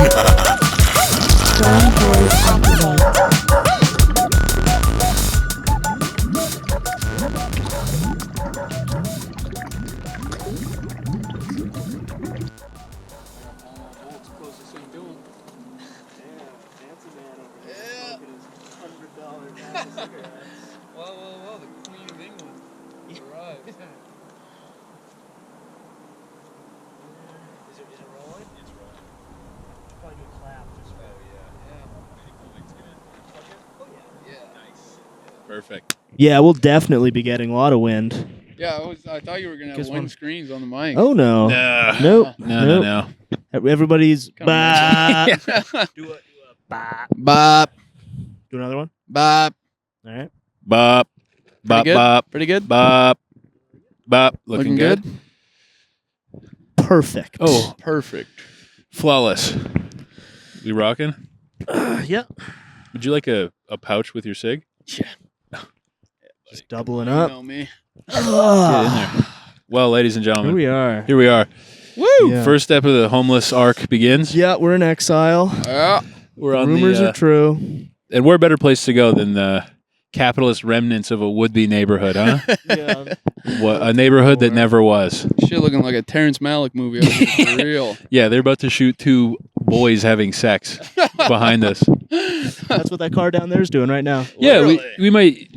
Chromeboys activate. Well, the Queen of England arrived. Is it rolling? It's rolling. Probably do a clap. Just Any cool things get in? oh yeah. Nice. Perfect. Yeah, we'll definitely be getting a lot of wind. Yeah, I thought you were gonna have Guess wind one- screens on the mic. Oh no. No. Nope. No. Everybody's Come on. do a bop. Bop, Do another one. bop. All right. Bop. Bop, good? bop. Pretty good. Bop. Bop. Looking good. Perfect. Oh, Perfect. flawless. We rocking? yeah. Would you like a pouch with your cig? Just doubling You up. know me. Get in there. Well, ladies and Here gentlemen, we are. here we are. Woo! Yeah. First step of the homeless arc begins. Yeah, we're in exile. We're on Rumors the, are true. and where a better place to go than the capitalist remnants of a would-be neighborhood, huh? Yeah. What, a neighborhood that never was. Shit looking like a Terrence Malick movie. Over here, for real. Yeah, they're about to shoot two boys having sex behind us. That's what that car down there is doing right now. Yeah, Literally. we might.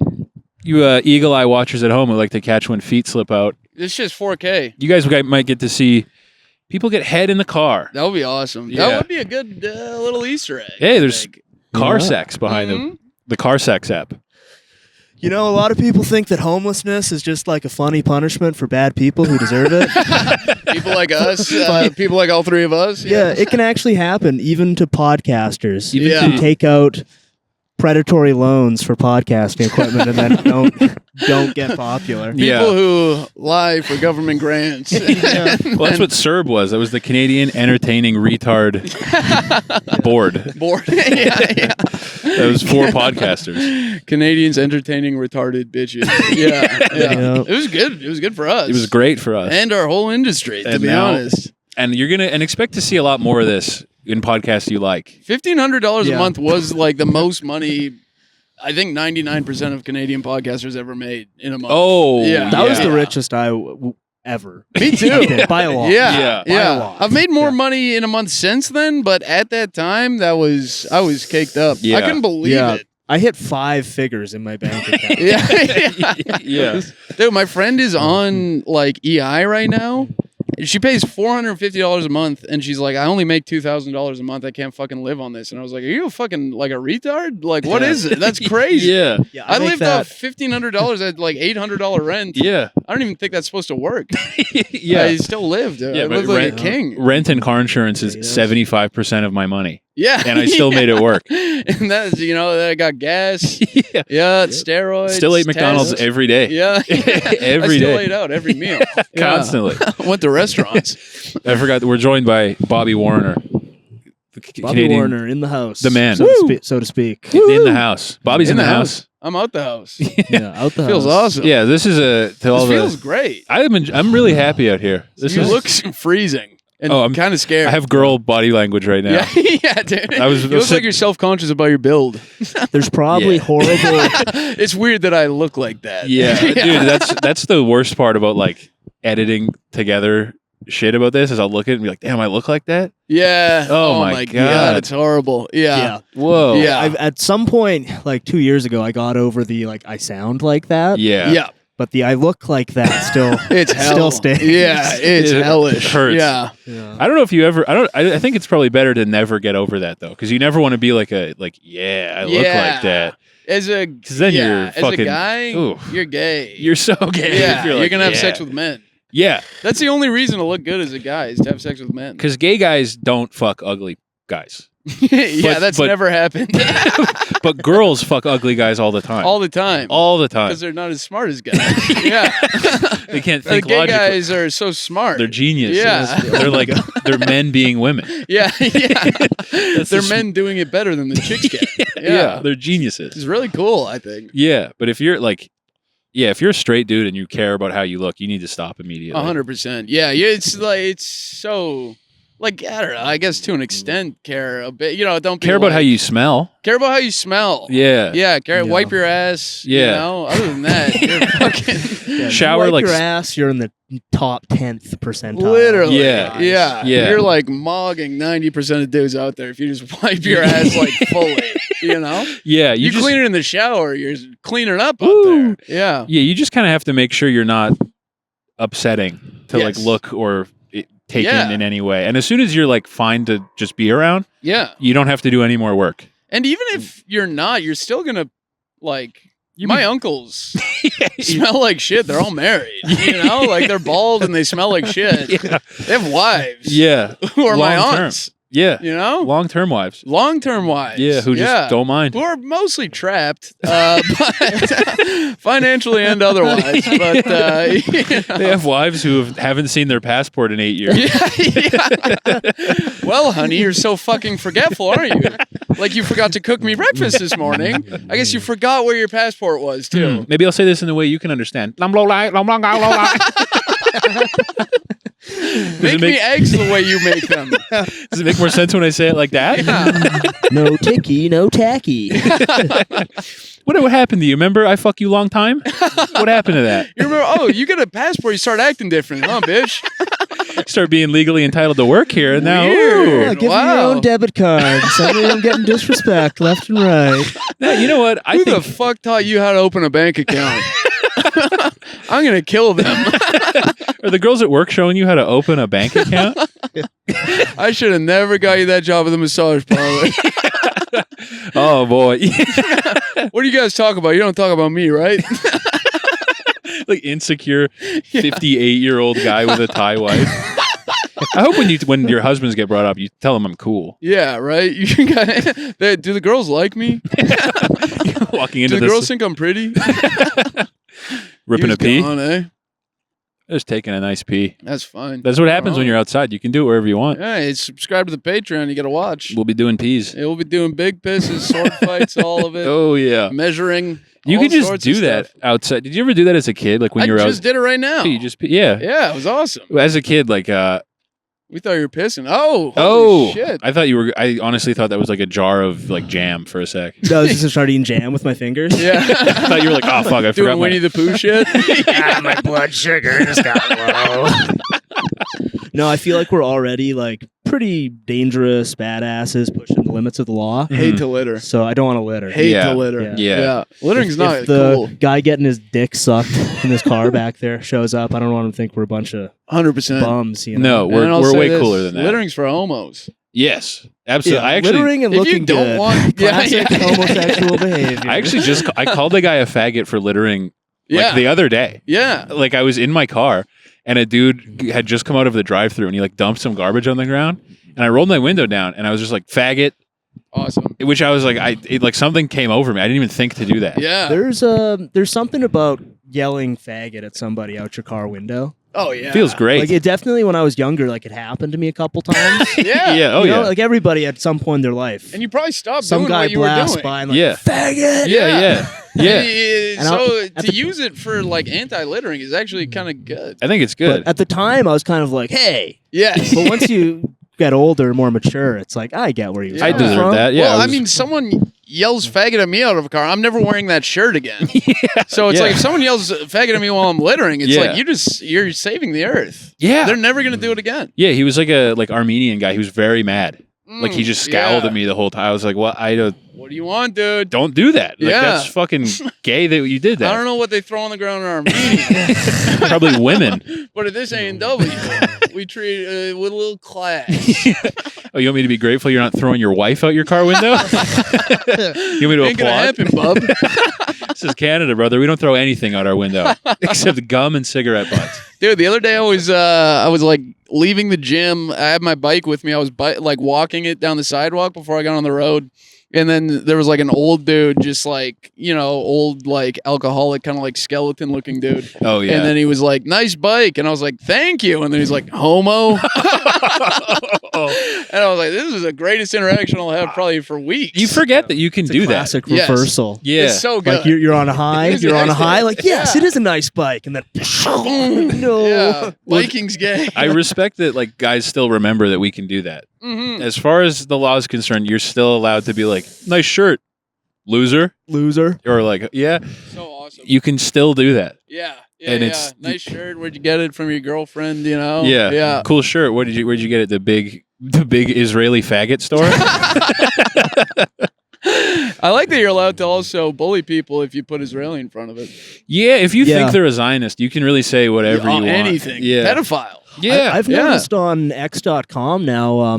You eagle eye watchers at home would like to catch when feet slip out. This shit's 4K. You guys might get to see people get head in the car. That would be awesome. Yeah. That would be a good little Easter egg. Hey, I there's think. car Yeah. sex behind them. Mhm. The car sex app. You know, a lot of people think that homelessness is just like a funny punishment for bad people who deserve it. People like us, people like all three of us. Yeah, it can actually happen even to podcasters. Even Yeah. Who take out predatory loans for podcasting equipment and then don't get popular. People Yeah. who lie for government grants. Yeah. Well, that's what CERB was. That was the Canadian Entertaining Retard Board. Bored. yeah. That was for podcasters. Canadians entertaining retarded bitches. Yeah. Yeah. It was good. It was good for us. It was great for us. And our whole industry, to And be now- honest. And you're going to expect to see a lot more of this in podcasts you like. $1,500 Yeah. a month was like the most money I think 99% of Canadian podcasters ever made in a month. Oh, Yeah. That was the Yeah. richest ever. Me too. Okay, by a lot. Yeah, Yeah. By a lot. I've made more Yeah. money in a month since then, but at that time, I was caked up. Yeah. I couldn't believe Yeah. it. I hit 5 figures in my bank account. Yeah, Yeah. dude, my friend is on like EI right now. She pays $450 a month, and she's like, "I only make $2,000 a month. I can't fucking live on this." And I was like, "Are you fucking like a retard? Like, what Yeah. is it? That's crazy." Yeah. Yeah, I make lived that. off $1,500 at like $800 rent. Yeah. I don't even think that's supposed to work. Yeah. I still lived. Yeah, I but lived like rent- a king. Rent and car insurance is Yeah, yes. 75% of my money. Yeah, And I still made it work. And that's I got gas. Yeah. Yeah, steroids. Still ate McDonald's tests. every day. Yeah, Every I still day. ate out every meal. Yeah. Constantly. Went to restaurants. I forgot that we're joined by Bobby Warner. The Bobby Canadian, Warner in the house. The man. So to speak. in the house. Bobby's in the house. I'm out the house. Yeah, out the Feels house. awesome. Yeah, this is to all This feels the. great. I'm really happy out here. This You is. look freezing and Oh, I'm- kind of scared. I have girl body language right now. Yeah, yeah, dude. I was- you look like you're self-conscious about your build. There's probably Yeah. horrible. It's weird that I look like that. Yeah, dude, that's the worst part about like editing together shit about this is I'll look at it and be like, damn, I look like that. Yeah. Oh my God. it's horrible. Yeah. Yeah. Whoa. Yeah. At some point, like 2 years ago, I got over the like I sound like that. Yeah. Yeah. But the I look like that still It's hell. still stays. Yeah, it's It hellish. hurts. Yeah. Yeah. I don't know if you ever. I think it's probably better to never get over that though, because you never want to be like I look like that. As a 'Cause then you're as a fucking- guy, ooh. you're gay. You're so gay. yeah, if you're like, gonna have yeah. sex with men. Yeah, That's the only reason to look good as a guy is to have sex with men. because gay guys don't fuck ugly guys, Yeah, that's but- never happened but girls fuck ugly guys all the time. all the time. All the time. Because they're not as smart as guys. Yeah, They can't the think gay logically. guys are so smart. They're geniuses. Yeah. They're like they're men being women. yeah, yeah. That's They're the men doing it better than the chicks can. Yeah, they're geniuses. It's really cool. I think. Yeah, but if you're like, if you're a straight dude and you care about how you look, you need to stop immediately. 100%. Yeah, it's like it's so like I don't know. I guess to an extent, care a bit. Don't be Care about like- how you smell. care about how you smell. Yeah. Yeah, Yeah. wipe your ass. Yeah. Other than that, you're fucking Yeah, Shower you wipe like your s- ass. You're in the top 10th percentile. literally. Yeah. Yeah. Yeah. You're like mogging 90% of dudes out there if you just wipe your ass like fully. Yeah. You just, clean it in the shower, you're cleaning up out Woo. there. Yeah. Yeah. You just kind of have to make sure you're not upsetting to like Yes. look or take Yeah. in any way. And as soon as you're like fine to just be around, Yeah. you don't have to do any more work. And even if you're not, you're still gonna like my uncles smell like shit. They're all married. Like they're bald and they smell like shit. Yeah. They have wives. Yeah. Who are my Long-term. aunts. Yeah. Long-term wives. wives. Yeah. Who just don't mind. Who are mostly trapped, but financially and otherwise. But They have wives who haven't seen their passport in 8 years. yeah. Well, honey, you're so fucking forgetful, aren't you? Like you forgot to cook me breakfast this morning. I guess you forgot where your passport was too. Maybe I'll say this in a way you can understand. Make me eggs the way you make them. Does it make more sense when I say it like that? No ticky, no tacky. What happened to you? Remember I fuck you long time? What happened to that? You remember? Oh, you get a passport. You start acting different, huh, bitch? Start being legally entitled to work here, and now Weird. ooh. Yeah, give me your Wow. own debit card. Suddenly I'm getting disrespect left and right. Now, you know what? I Who think the fuck taught you how to open a bank account? I'm gonna kill them. are the girls at work showing you how to open a bank account? I should have never got you that job at the massage parlor. Oh boy, What do you guys talk about? You don't talk about me, right? like insecure 58-year-old guy with a Thai wife. I hope when your husbands get brought up, you tell them I'm cool. Yeah, right. Do the girls like me? Walking Do into the this, girls think I'm pretty? ripping He a pee, was gone, eh? just taking a nice pee. That's fine. That's what happens when Oh. you're outside. You can do it wherever you want. Yeah, subscribe to the Patreon. You got to watch. We'll be doing peas. Yeah, we'll be doing big pisses, sword fights, all of it. Oh yeah, Measuring. you all could just sorts do of that stuff. outside. Did you ever do that as a kid? Like when I you were just did it right now. you just yeah. Yeah, it was awesome. As a kid, like We thought you were pissing. Oh, oh holy shit. I thought you were. I honestly thought that was like a jar of like jam for a sec. No, I was just start eating jam with my fingers. Yeah. I thought you were like, oh fuck, I forgot Doing my. Winnie the Pooh shit. My blood sugar just got low. No, I feel like we're already like pretty dangerous badasses pushing the limits of the law. Hate to litter. So I don't want to litter. Hate Yeah. to litter. Yeah. Littering's If not the cool. guy getting his dick sucked in his car back there shows up, I don't want him to think we're a bunch of 100%. bums. You No, know? And I'll we're say way this, cooler than that. Littering's for homos. Yes, absolutely. Yeah, I actually, littering and If you looking don't good. want- Yeah, Classic yeah. homosexual behavior. I actually I called a guy a faggot for littering Yeah. like the other day. Yeah. Like I was in my car and a dude had just come out of the drive-through and he like dumped some garbage on the ground and I rolled my window down and I was just like faggot, Awesome. which I was like like something came over me. I didn't even think to do that. Yeah. There's something about yelling faggot at somebody out your car window. Oh, yeah. Feels great. Like it definitely when I was younger, like it happened to me a couple times. Yeah. yeah. Oh You know, yeah. like everybody at some point in their life. And you probably stopped some doing guy what you were blasts doing. by and like, Yeah. faggot. Yeah. Yeah. And So at to the- use it for like anti-littering is actually kind of good. I think it's good. But at the time, I was kind of like, hey. Yes. But once you get older, more mature, it's like, I get where you're Yeah. I coming deserve from. that. Yeah. well, I I was- mean, someone yells faggot at me out of a car. I'm never wearing that shirt again. So it's Yeah. like if someone yells faggot at me while I'm littering, it's Yeah. like you're saving the earth. yeah. They're never gonna do it again. Yeah, he was like a Armenian guy. He was very mad. Like he just scowled yeah. at me the whole time. I was like, "What? I What do you want, dude? don't do that. Like, Yeah. that's fucking gay that you did I that. don't know what they throw on the ground in Armenia, Probably women. but at this A&W, we treat it with a little class. Oh, you want me to be grateful you're not throwing your wife out your car window? You want me to Ain't gonna applaud? happen, bub. This is Canada, brother. We don't throw anything out our window except gum and cigarette butts. Dude, the other day I was like leaving the gym. I had my bike with me. I was like walking it down the sidewalk before I got on the road. And then there was like an old dude, just like, old like alcoholic, kind of like skeleton looking dude. Oh yeah. And then he was like, nice bike. And I was like, thank you. And then he's like, homo. And And I was like, this is the greatest interaction I'll have probably for weeks. You forget that you can It's do a that. classic Yes. reversal. Yeah. It's so good. Like you're on a high, It's you're on a nice. high. Like yes, Yeah. it is a nice bike, and then no. Yeah. Vikings gay. I respect that like guys still remember that we can do that. Mhm. As far as the law is concerned, you're still allowed to be like, nice shirt, loser. Loser. Or like, yeah, So awesome. you can still do that. Yeah. Yeah, And yeah. it's- Nice shirt. Where'd you get it from your girlfriend? You know? Yeah. Yeah. Cool shirt. Where'd you get it? The big Israeli faggot store? I like that you're allowed to also bully people if you put Israeli in front of it. Yeah, if you Yeah. think they're a Zionist, you can really say whatever you want. Anything. Yeah. Pedophile. Yeah. I've Yeah. noticed on X.com now,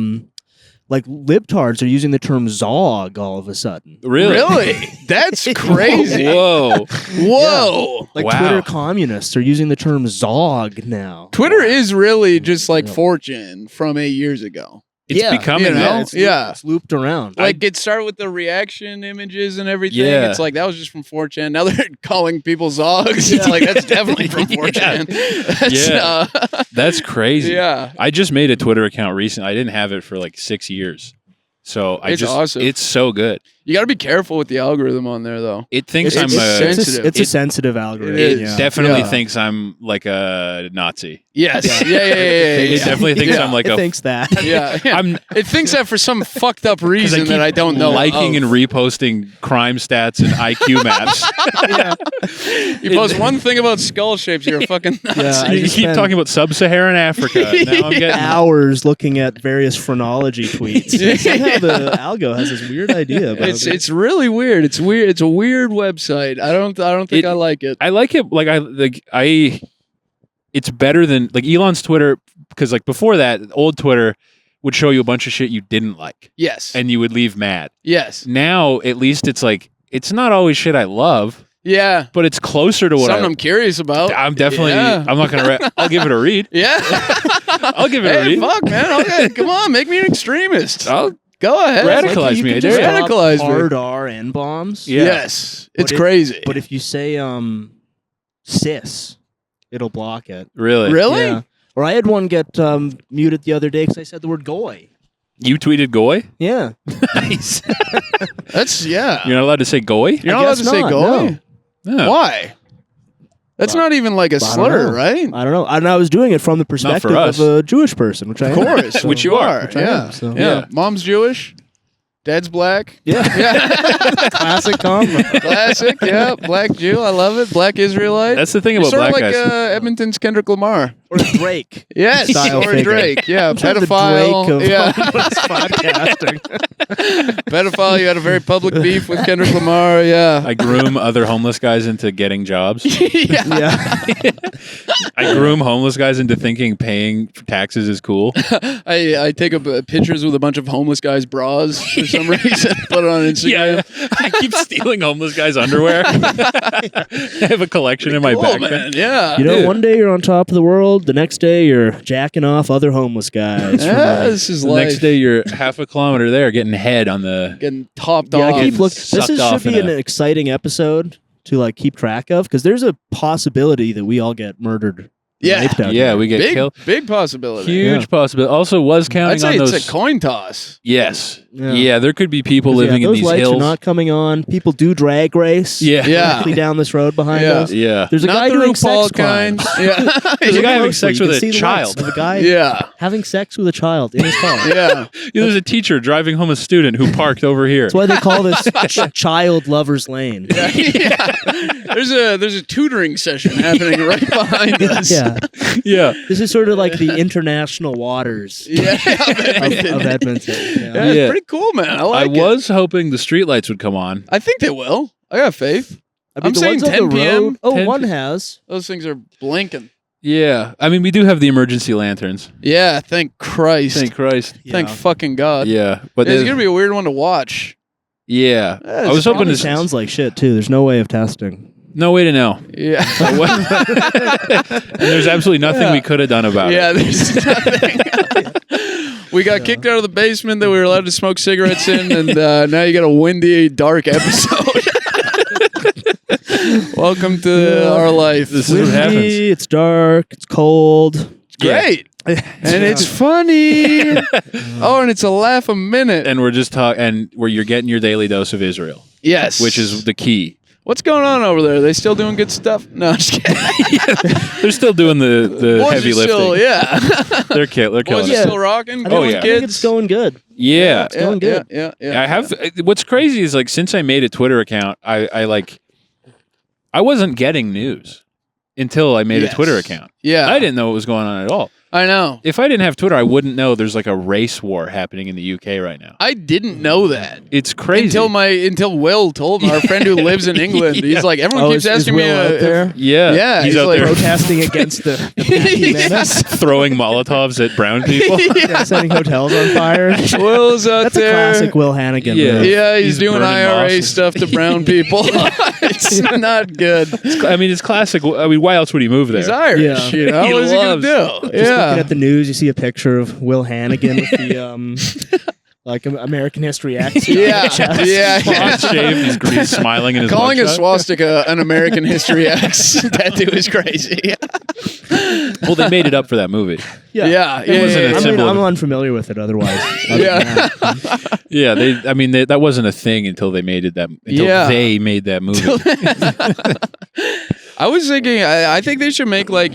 like libtards are using the term Zog all of a sudden. really? That's crazy. Whoa. Whoa. Like Wow. Twitter communists are using the term Zog now. Twitter is really just like Yeah. 4chan from 8 years ago. It's Yeah, becoming you know? that. It's, Yeah. it's looped around. Like it started with the reaction images and everything. Yeah. It's like that was just from 4chan. Now they're calling people Zogs. It's like that's definitely from 4chan. That's, Yeah. That's crazy. yeah. I just made a Twitter account recently. I didn't have it for like 6 years. So It's awesome. It's so good. You got to be careful with the algorithm on there, though. It thinks It's I'm sensitive. It's a it- sensitive algorithm. It yeah. definitely Yeah. thinks I'm like a Nazi. Yes. Yeah. Yeah. It definitely thinks yeah. I'm like It a thinks that. Yeah. yeah. I'm It thinks that for some fucked up 'cause reason keep that I don't know. liking of. and reposting crime stats and IQ maps. yeah. You post one thing about skull shapes, you're a fucking Nazi. Yeah, I you just keep spent talking about sub-Saharan Africa. Now I'm getting hours looking at various phrenology tweets. And somehow the algo has this weird idea about it. It's really weird. It's weird. It's a weird website. I don't think I like it. I like it. It's better than like Elon's Twitter because like before that, old Twitter would show you a bunch of shit you didn't like Yes. and you would leave mad. yes. Now at least it's like it's not always shit I love, Yeah. but it's closer to what Something I'm curious about. I'm definitely. Yeah. I'm not gonna. I'll give it a read. Yeah. I'll give it a Hey, read. fuck, man. Okay, come on, make me an extremist. I'll Go ahead. radicalize you me. can I just dare you. drop Radicalize me. hard R N bombs. Yeah. Yes. It's But it- crazy. But if you say cis, it'll block it. Really? Really? Yeah. Or I had one get muted the other day because I said the word goy. You tweeted goy? Yeah. Nice. That's yeah. You're not allowed to say goy? You're not I allowed to guess say not, goy. no. No. Why? That's not even like a I don't slur, know. right? I don't know. And I was doing it from the perspective us. of a Jewish person, which I Of am. course, So- Which you are. Which I Yeah. am, so- yeah. Yeah. Mom's Jewish. Dad's black. Yeah. Yeah. Classic combo. Classic. Yeah. Black Jew. I love it. Black Israelite. That's the thing You're about sort black of like guys. Edmonton's Kendrick Lamar. Or Drake. Yes, Style or figure. Drake. Yeah, Sort of the pedophile. Drake of Yeah, podcasting. pedophile. You had a very public beef with Kendrick Lamar. Yeah, I groom other homeless guys into getting jobs. yeah. Yeah. I groom homeless guys into thinking paying for taxes is cool. I take up pictures with a bunch of homeless guys' bras for some reason. Put it on Instagram. Yeah, I keep stealing homeless guys' underwear. I have a collection in my Cool, backpack. man. Yeah. You know, Dude. one day you're on top of the world, the next day you're jacking off other homeless guys. for Yeah, money. this is The life. next day, you're half a kilometer there getting head on the. Getting topped Yeah, off. I keep looking. This sucked off should be in an exciting episode to like keep track of because there's a possibility that we all get murdered. Yeah. raped out Yeah, here. we get big, killed. big possibility. Huge Yeah. possibility. Also, was counting I'd say on it's those. a coin toss. Yes. Yeah. Yeah. there could be people 'Cause, living in those these lights hills. are not coming on. People do drag race. Yeah. Yeah. directly down this road behind Yeah. us. Yeah. There's a Not guy the doing RuPaul sex kind. crimes. Yeah. There's a guy having Closely, sex you with can see a the child. lights of a guy Yeah. having sex with a child in his car. Yeah. There's a teacher driving home a student who parked over here. That's why they call this child lovers lane. Yeah. There's a tutoring session happening right behind us. Yeah, Yeah. this is sort of like the international waters Yeah. of Edmonton. Yeah, Yeah. it's Yeah. pretty cool, man. I I like it. was hoping the streetlights would come on. I think they will. I got faith. I mean, I'm the saying ones on 10 the p.m. road. Oh, 10 one p.m. has. Those things are blinking. Yeah. I mean, we do have the emergency lanterns. Yeah, thank Christ. Thank Christ. Thank Yeah. fucking God. Yeah. But It's there's- gonna be a weird one to watch. yeah. Yeah, I it's was hoping Probably to. sounds like shit too. There's no way of testing. No way to know. Yeah. And there's absolutely nothing Yeah. we could have done about Yeah, it. there's nothing. We got kicked out of the basement that we were allowed to smoke cigarettes in, and now you got a windy, dark episode. Welcome to Yeah. our life. This is what Windy, happens. it's dark, it's cold. Great. and it's funny. Oh, and it's a laugh a minute. And we're just talking, and where you're getting your daily dose of Israel, Yes. which is the key. What's going on over there? Are they still doing good stuff? No, I'm just kidding. They're still doing the Boys heavy are lifting. still, yeah. They're killing Boys are it. still rocking. I Going think, yeah. I kids. think it's going good. Yeah. It's going good. Yeah. I have. What's crazy is like since I made a Twitter account, I wasn't getting news until I made a Yes. Twitter account. Yeah. I didn't know what was going on at all. I know. If I didn't have Twitter, I wouldn't know there's like a race war happening in the UK right now. I didn't know that. It's crazy. Until Will told me, our friend who lives in England. He's like, everyone keeps asking me. Will out there Yeah. Yeah, He's he's out like- there protesting against the Patty menace, throwing Molotovs at brown people. yeah, setting hotels on fire. Will's out That's a there. classic Will Hannigan. Yeah. move. Yeah, he's He's doing burning IRA mosques. stuff to brown people. It's not good. I mean, it's classic. I mean, why else would he move there? He's Irish. Yeah. You know, He what is he gonna loves- do? Just looking Yeah. at the news, you see a picture of Will Hannigan with the like American History X. Yeah. chest. Yeah. Chest shaved, he's smiling in his Calling a mugshot. swastika an American History X tattoo is crazy. Well, they made it up for that movie. Yeah. It wasn't a I mean, symbol I'm of- unfamiliar with it otherwise. Other than Yeah. that. Yeah, that wasn't a thing until they made it Yeah. they made that movie. I was thinking, I think they should make like,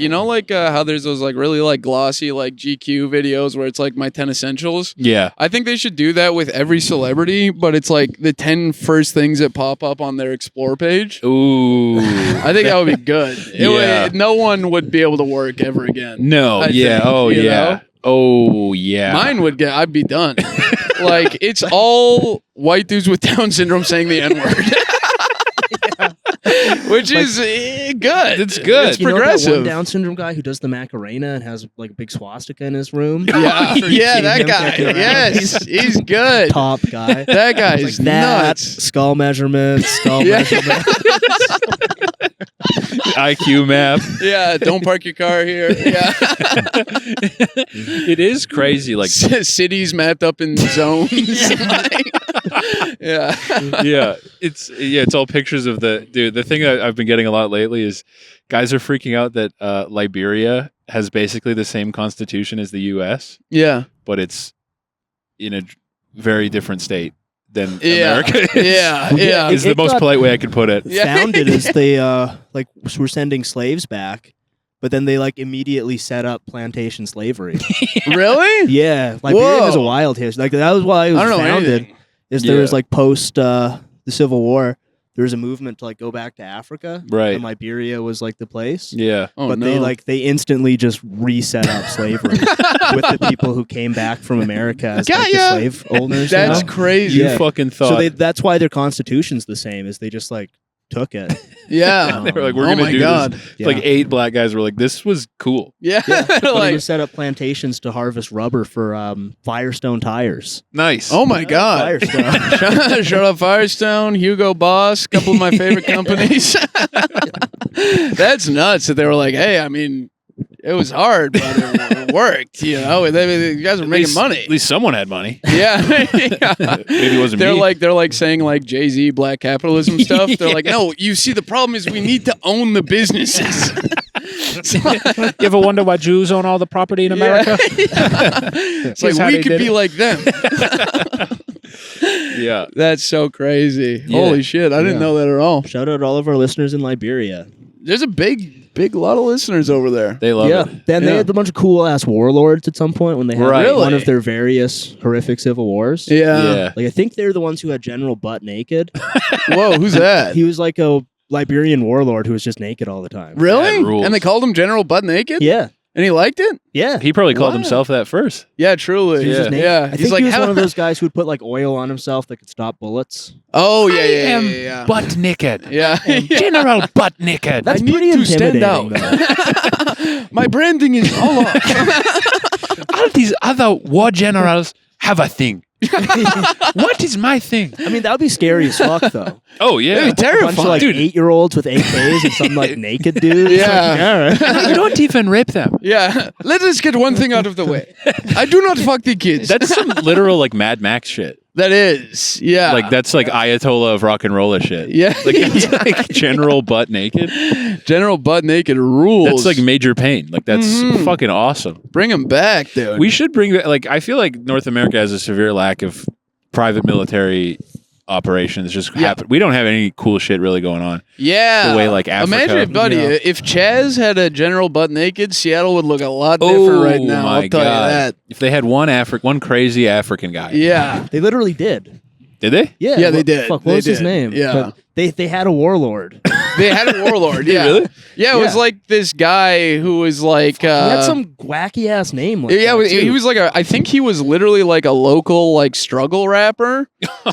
how there's those like really like glossy like GQ videos where it's like my 10 essentials. Yeah. I think they should do that with every celebrity, but it's like the 10 first things that pop up on their explore page. Ooh. I think that would be good. Yeah. No one would be able to work ever again. No. I Yeah. think, Oh, you yeah. know? Oh, yeah. Mine would I'd be done. Like it's all white dudes with Down syndrome saying the N word. Which is good. It's good. It's You know that progressive. one Down syndrome guy who does the Macarena and has like a big swastika in his room? Yeah, You've yeah, seen that him guy. kicking around. Yes, he's good. Top guy. That guy Like is that, nuts. skull measurements, skull Yeah. measurements. IQ map. Yeah, don't park your car here. Yeah, It is crazy. Like, cities mapped up in zones. Yeah. yeah, it's all pictures of the thing that I've been getting a lot lately is guys are freaking out that Liberia has basically the same constitution as the U.S., Yeah. but it's in a very different state than Yeah. America is. Yeah. Yeah. Is the It most got- polite way I could put it. Yeah. Founded as they like were sending slaves back, but then they like immediately set up plantation slavery. Really? Yeah, Liberia has a Whoa. wild history. Like that was why it was I don't know founded. anything. Is there was Yeah. like post the Civil War, there was a movement to like go back to Africa, Right. and Liberia was like the place. Yeah. Oh, But no. they instantly just reset up slavery with the people who came back from America as like, the Got ya. slave owners. That's now. crazy. You Yeah. fucking thought. So that's why their constitution's the same. Is they just like took it. Yeah. they were like, we're Oh gonna my do God. this. Yeah. Like 8 black guys were like, this was cool. Yeah. But they Like, would set up plantations to harvest rubber for Firestone tires. Nice. oh my God. Firestone. Shut up, Firestone, Hugo Boss, couple of my favorite companies. That's nuts that they were like, hey, I mean, it was hard, but it worked. You know, you guys were making money. At least someone had money. Yeah. Maybe it wasn't're me. they're like saying like Jay-Z black capitalism stuff. They're like, no, you see the problem is we need to own the businesses. You ever wonder why Jews own all the property in America? It's Here's how like we they could did be it. like them. Yeah. That's so crazy. Yeah. Holy shit. I didn't Yeah. know that at all. Shout out to all of our listeners in Liberia. There's a big lot of listeners over there. They love Yeah. it. Then Yeah. they had a bunch of cool ass warlords at some point when they had Right. like, one Really? of their various horrific civil wars. Yeah. Yeah. Like I think they're the ones who had General Butt Naked. Whoa, who's that? He was like a Liberian warlord who was just naked all the time. Really? That rules. And they called him General Butt Naked? Yeah. And he liked it? Yeah. He probably called Wow. himself that first. Yeah, truly. He was Yeah. just naked. Yeah. I He's think like, he was how- one of those guys who would put like oil on himself that could stop bullets. Oh, yeah, I yeah, am yeah, yeah. butt naked. Yeah. General butt naked. That's I need pretty to stand intimidating. out. though. My branding is all off. All these other war generals have a thing. What is my thing? I mean, that would be scary as fuck, though. Oh, yeah. That'd be A bunch of like Dude. 8-year-olds with AKs and some like naked dude. It's Yeah. like, all right. You don't even rape them. Yeah. Let us get one thing out of the way. I do not fuck the kids. That's some literal like Mad Max shit. That is, yeah. Like that's like Ayatollah of rock and roll shit. Yeah. Like it's like General Butt Naked. General Butt Naked rules. That's like Major Pain. Like that's Mhm. fucking awesome. Bring him back, dude. We should bring back. Like I feel like North America has a severe lack of private military operations. Just happen. We don't have any cool shit really going on. Yeah. The way like Africa. Imagine it, buddy. Yeah. If Chaz had a General Butt Naked, Seattle would look a lot different right now. My I'll tell God. you that. If they had one crazy African guy. Yeah. They literally did. Did they? Yeah, Yeah, they did. Fuck, They what was his did. name? Yeah. But they had a warlord. They had a warlord. Yeah. Really? Yeah, it was Yeah. like this guy who was like. He had some wacky ass name. Like Yeah, that, he too. was like I think he was literally like a local like struggle rapper,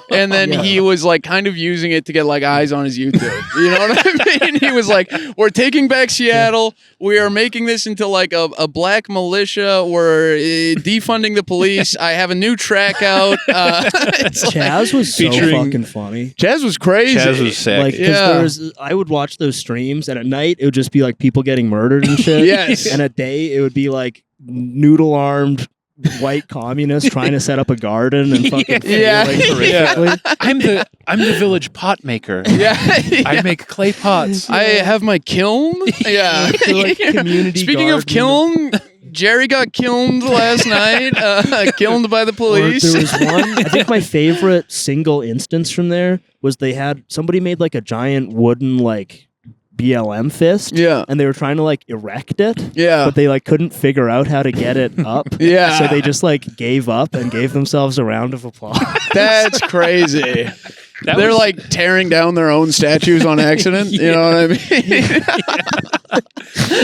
and then Yeah. he was like kind of using it to get like eyes on his YouTube. You know what I mean? He was like, "We're taking back Seattle. We are making this into like a black militia. We're defunding the police. I have a new track out." It's like- Chaz was so Featuring- fucking funny. Chaz was crazy. Chaz was sick. Like, because Yeah. I would watch those streams, and at night it would just be like people getting murdered and shit. Yes. And at day it would be like noodle armed white communists trying to set up a garden and fucking Yeah. failing Yeah. horrifically. I'm the village pot maker. Yeah, I make clay pots. I have my kiln. Yeah. They're like community Speaking of garden. kiln, Jerry got kilned last night. Killed by the Or police. there was one. I think my favorite single instance from there was they had somebody made like a giant wooden like BLM fist. Yeah. And they were trying to like erect it. Yeah. But they like couldn't figure out how to get it up. Yeah. So they just like gave up and gave themselves a round of applause. That's crazy. That They're was- like tearing down their own statues on accident. You know what I mean?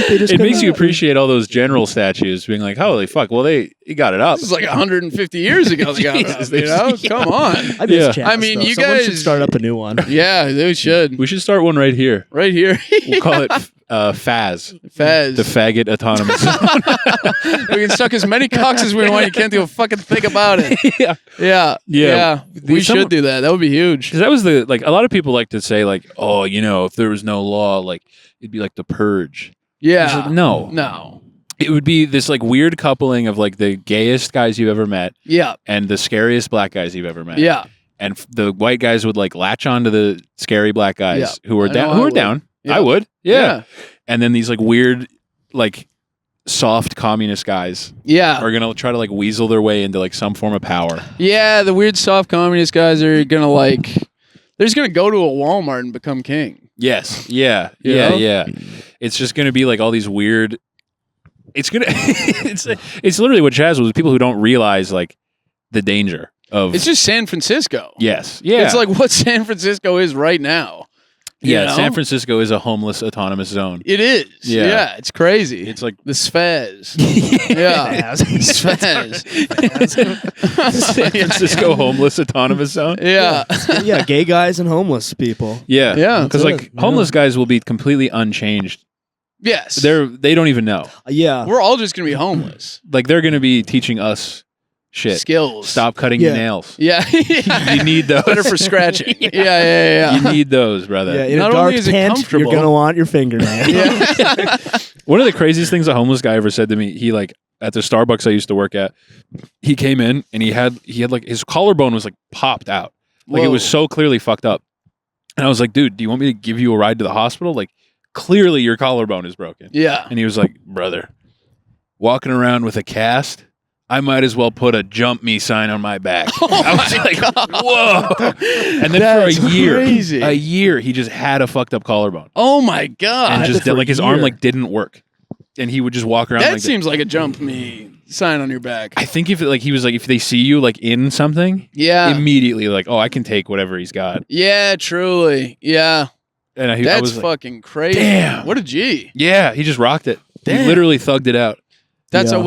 They just It makes couldn't- you appreciate all those general statues being like, holy fuck, well, he got it up. This is like 150 years ago. They got it up, Jesus, you know? yeah. Come on. I miss Yeah. Chaz, I mean, though. you Someone should guys- start up a new one. Yeah, they should. We should start one right here. Right here. We'll call it FAZ. Fez. The Faggot Autonomous. We can suck as many cocks as we want. You can't do a fucking thing about it. Yeah. Yeah. Yeah. We Some- should do that. That would be huge. Because that was the, like, a lot of people like to say, like, oh, you know, if there was no law, like, it'd be like the purge. It's Yeah. like, no. No. It would be this, like, weird coupling of, like, the gayest guys you've ever met Yeah. and the scariest black guys you've ever met. Yeah. And the white guys would, like, latch onto the scary black guys Yeah. who were I down. know Who I were would. down. Yeah. I would. Yeah. And then these, like, weird, like, soft communist guys Yeah. are gonna try to like weasel their way into like some form of power. Yeah, the weird soft communist guys are gonna like. They're just gonna go to a Walmart and become king. Yes. Yeah. You Yeah. know? Yeah. It's just gonna be like all these weird. It's gonna. it's literally what Chaz was. People who don't realize like the danger of. It's just San Francisco. Yes. Yeah. It's like what San Francisco is right now. you yeah. know? San Francisco is a homeless autonomous zone. It is. Yeah. Yeah, it's crazy. It's like the Svez. Yeah. Svez. San Francisco homeless autonomous zone. Yeah. Yeah, gay guys and homeless people. Yeah. Yeah. Because That's like it. homeless guys will be completely unchanged. Yes. They don't even know. Yeah. We're all just gonna be homeless. Like they're gonna be teaching us shit. Skills. Stop cutting Yeah. your nails. Yeah. You need those. Better for scratching. Yeah. You need those, brother. Yeah, in Not a dark only is it tent, you're comfortable- gonna want your fingernail. Yeah. One of the craziest things a homeless guy ever said to me, he like at the Starbucks I used to work at, he came in and he had like his collarbone was like popped out. Like it was Whoa. so clearly fucked up. And I was like, dude, do you want me to give you a ride to the hospital? Like clearly your collarbone is broken. Yeah. And he was like, brother, walking around with a cast, I might as well put a jump me sign on my back. I was like, whoa. And then That's for crazy. a year, he just had a fucked up collarbone. Oh my god. And just for a like his arm year. like didn't work. And he would just walk around that like seems like a jump me sign on your back. I think if he was like if they see you like in something, Yeah. immediately like, oh, I can take whatever he's got. Yeah, truly. Yeah. And I That's was like, fucking crazy. damn. What a G. yeah, he just rocked it. Damn. He literally thugged it out. That's Yeah. what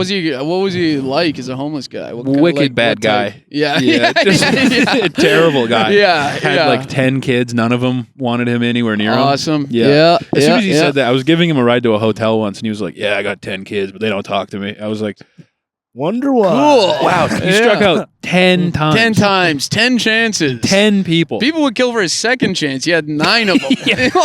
was he like as a homeless guy? What Wicked like, bad what type? guy. Yeah. Yeah, just a terrible guy. Yeah. Had yeah. like 10 kids. None of them wanted him anywhere near him. Awesome. Yeah. Yeah. As soon as he yeah. said that, I was giving him a ride to a hotel once, and he was like, "Yeah, I got 10 kids, but they don't talk to me." I was like, Wonder why. Cool. Wow, he struck out 10 times. 10 times, 10 chances. 10 people. People would kill for his second chance. He had 9 of them.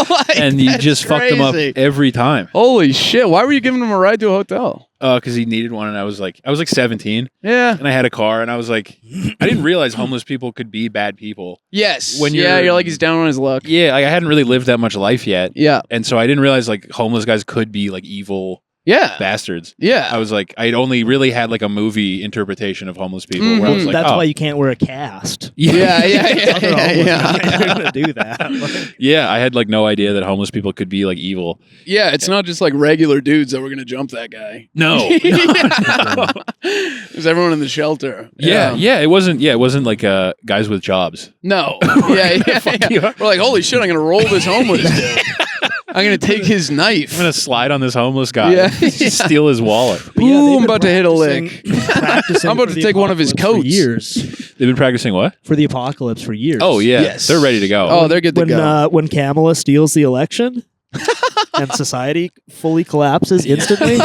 Like, And you that's just fucked him up crazy. every time. Holy shit! Why were you giving him a ride to a hotel? Because he needed one, and I was like 17, Yeah. and I had a car, and I was like, I didn't realize homeless people could be bad people. Yes. When you're you're- like he's down on his luck. Yeah, like, I hadn't really lived that much life yet, Yeah. and so I didn't realize like homeless guys could be like evil Yeah. bastards. Yeah. I was like, I'd only really had like a movie interpretation of homeless people where I was Mhm. like, That's oh, why you can't wear a cast. yeah. Other homeless Yeah. guys are gonna do that. Like, yeah, I had like no idea that homeless people could be like evil. Yeah. It's not just like regular dudes that were gonna jump that guy. No, It was everyone in the shelter. yeah, it wasn't like guys with jobs. No. Yeah. Fuck you. We're like, holy shit! I'm gonna roll this homeless dude. I'm gonna take his knife. I'm gonna slide on this homeless guy, Yeah. just steal his wallet. but yeah, Ooh, they've I'm been about to hit a lick. practicing I'm about for to the take one of his apocalypse for coats. years. They've been practicing what? For the apocalypse for years. Oh yeah, Yes. they're ready to go. Oh, they're good to when go. when Kamala steals the election and society fully collapses instantly,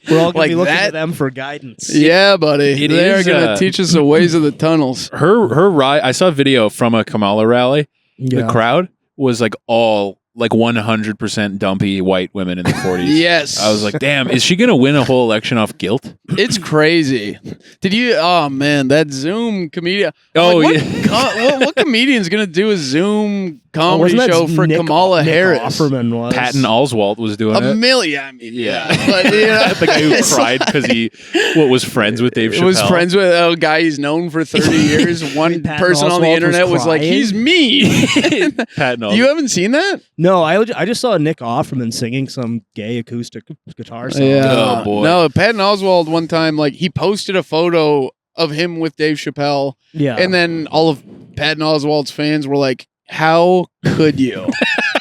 we're all gonna Like be looking that? to them for guidance. Yeah, buddy. It They're is, gonna teach us the ways of the tunnels. her ride. I saw a video from a Kamala rally. Yeah. The crowd was like all like 100% dumpy white women in the 40s. Yes. I was like, damn, is she gonna win a whole election off guilt? It's crazy. Did you? Oh man, that Zoom comedian. Oh, what, yeah. what comedian's gonna do a Zoom Oh, comedy wasn't that show for Nick- Kamala Nick Harris? Offerman was. Patton Oswalt was doing A it. million. I mean, Yeah. But you know, The guy who it's cried because he was friends with Dave Chappelle. was friends with a guy he's known for 30 years. One Patton person on the Oswalt internet was like, crying? he's mean. Patton Oswalt. You haven't seen that? No, I just saw Nick Offerman singing some gay acoustic guitar song. Oh, boy. No, Patton Oswalt one time, like, he posted a photo of him with Dave Chappelle, Yeah. and then all of Patton Oswalt's fans were like, how could you?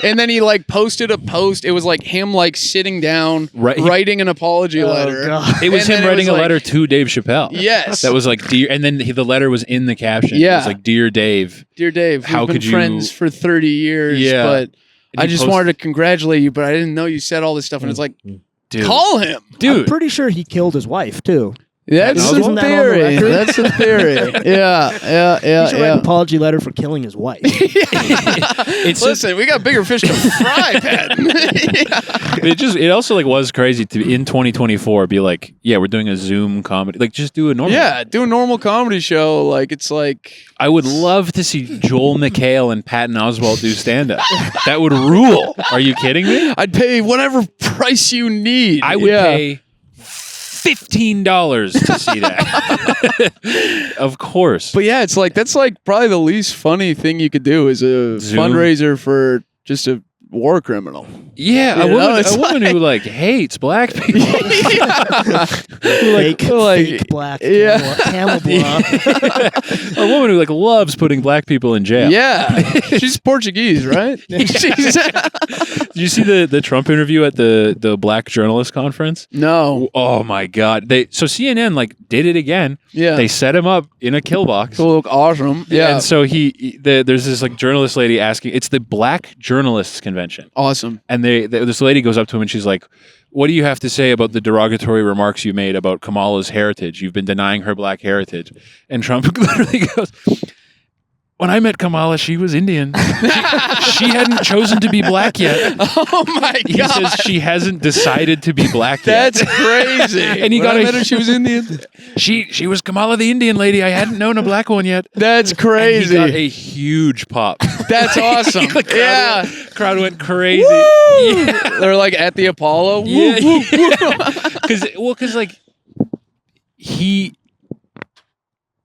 And then he like posted a post. It was like him like sitting down, Right. writing an apology Oh, letter. God. It was And then him it writing was a like- letter to Dave Chappelle. Yes. That was like, dear, and then the letter was in the caption. It Yeah. was like, Dear Dave. Dear Dave, How we've been could you- friends for 30 years, Yeah. but And I he just posted- wanted to congratulate you, but I didn't know you said all this stuff. And it's like, Dude. call him. I'm Dude. pretty sure he killed his wife too. That's Isn't the that on the theory. record? That's the theory. Yeah, He should write an apology letter for killing his wife. It's just, Listen, we got bigger fish to fry, Patton. it also like was crazy to in 2024 be like, yeah, we're doing a Zoom comedy. Like, just do a normal. Yeah, do a normal comedy show. Like, it's like, I would love to see Joel McHale and Patton Oswalt do stand up. That would rule. Are you kidding me? I'd pay whatever price you need. I would Yeah. pay $15 to see that. Of course. But yeah, it's like, that's like probably the least funny thing you could do is a Zoom. fundraiser for just a war criminal. Yeah, You know, it's a woman who like hates black people. fake, like- fake black yeah. camel blood. A woman who like loves putting black people in jail. Yeah. She's Portuguese, right? She's- Did you see the Trump interview at the Black Journalist Conference? no. Oh my God! So CNN like did it again. Yeah. They set him up in a kill box. So look awesome. Yeah. And so there's this like journalist lady asking. It's the Black Journalists Convention, Awesome. and this lady goes up to him and she's like, "What do you have to say about the derogatory remarks you made about Kamala's heritage? You've been denying her black heritage." And Trump literally goes, "When I met Kamala, she was Indian. She hadn't chosen to be black yet." Oh my He god. says she hasn't decided to be black yet. That's crazy. And he When got I a- met her, she was Indian. She was Kamala the Indian lady. I hadn't known a black one yet. That's And crazy. he got a huge pop. That's awesome. The crowd Yeah. crowd went crazy. Woo! Yeah. They're like at the Apollo. Yeah. Woo, woo, woo. Because like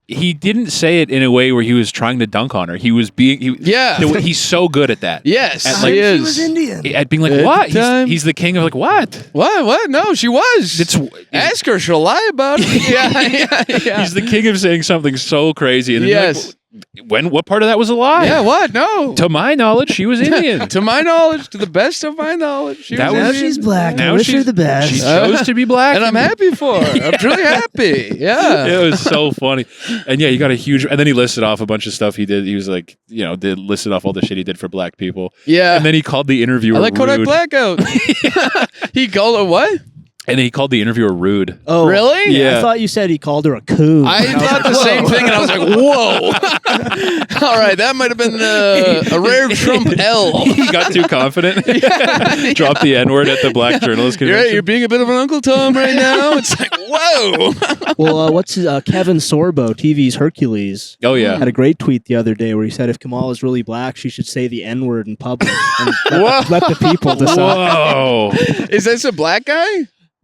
he didn't say it in a way where he was trying to dunk on her. He was being Yeah. he's so good at that. Yes, At, like, he She was is. Indian. At being like, At what? the time- He's the king of like, what? What? No, she was. It's Ask her. She'll lie about it. Yeah. He's the king of saying something so crazy. And then you're Yes. like, what part of that was a lie? Yeah. What? No. To my knowledge, she was Indian. To my knowledge, to the best of my knowledge, she That was was- Now Indian. she's black. Now I wish her she's- the best. She chose to be black. and I'm happy for her. I'm truly happy. Yeah. It was so funny. And yeah, he got a huge, and then he listed off a bunch of stuff he did. He was like, listed off all the shit he did for black people. Yeah. And then he called the interviewer I like Kodak rude. Blackout. He called her what? And he called the interviewer rude. Oh, Really? Yeah. I thought you said he called her a coon. I And was thought like, the same whoa. thing, and I was like, "Whoa!" All right, that might have been a rare Trump L. He got too confident. Dropped the N-word at the Black Journalist You're Convention. right. You're being a bit of an Uncle Tom right now. It's like, whoa. Well, what's Kevin Sorbo, TV's Hercules, Oh, yeah. had a great tweet the other day where he said if Kamal is really black, she should say the N-word in public and Whoa. let the people decide. Whoa. Is this a black guy?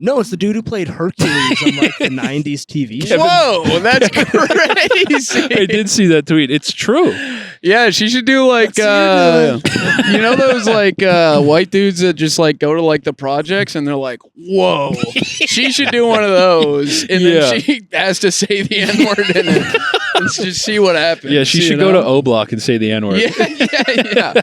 No, it's the dude who played Hercules on like the 90s TV show. Whoa, that's crazy. I did see that tweet. It's true. Yeah, she should do like you know those like white dudes that just like go to like the projects and they're like, whoa. She should do one of those, and Yeah. then she has to say the N word in it. Let's just see what happens. Yeah, she you should know? go to O Block and say the N-word. Yeah.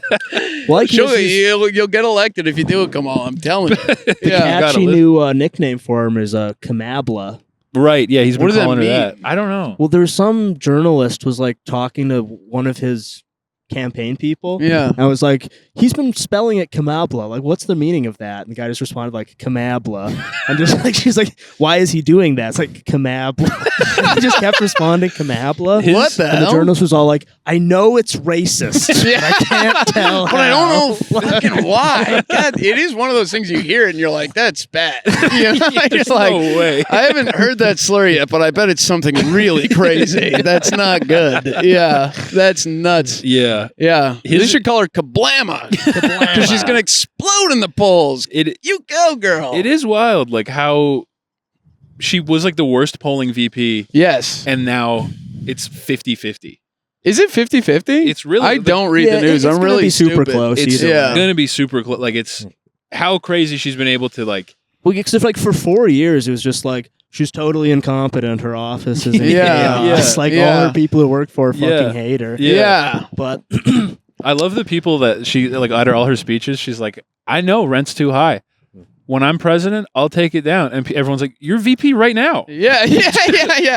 Well, like, Sure, his you'll get elected if you do it, Kamal. I'm telling you. Yeah. gotta catchy live. new nickname for him is Kamabla. Right, yeah, he's been What does that calling her mean? that. I don't know. Well, there's some journalist was like talking to one of his campaign people. Yeah. I was like, he's been spelling it Kamabla. Like, what's the meaning of that? And the guy just responded like Kamabla. And just like, she's like, why is he doing that? It's like Kamabla. He just kept responding Kamabla. What the And the hell? journalist was all like, I know it's racist, but I can't tell. But I don't know how." fucking why. God, it is one of those things you hear it and you're like, that's bad. You know? You're There's like, no way. I haven't heard that slur yet, but I bet it's something really crazy. That's not good. Yeah, that's nuts. Yeah. Yeah, His- they should call her Kablama because she's gonna explode in the polls. You go, girl. It is wild, like how she was like the worst polling VP, Yes. and now it's 50-50. Is it 50-50? It's really. I don't read Yeah, the news. it's I'm gonna really be super stupid. close. It's either yeah. way. gonna be super close. Like it's how crazy she's been able to like. Well, because like for 4 years, it was just like she's totally incompetent. Her office is in Yeah, chaos. Like all yeah. her people who work for her Yeah. fucking hate her. Yeah. But I love the people that she like utter all her speeches. She's like, I know rent's too high. When I'm president, I'll take it down. And everyone's like, you're VP right now. Yeah.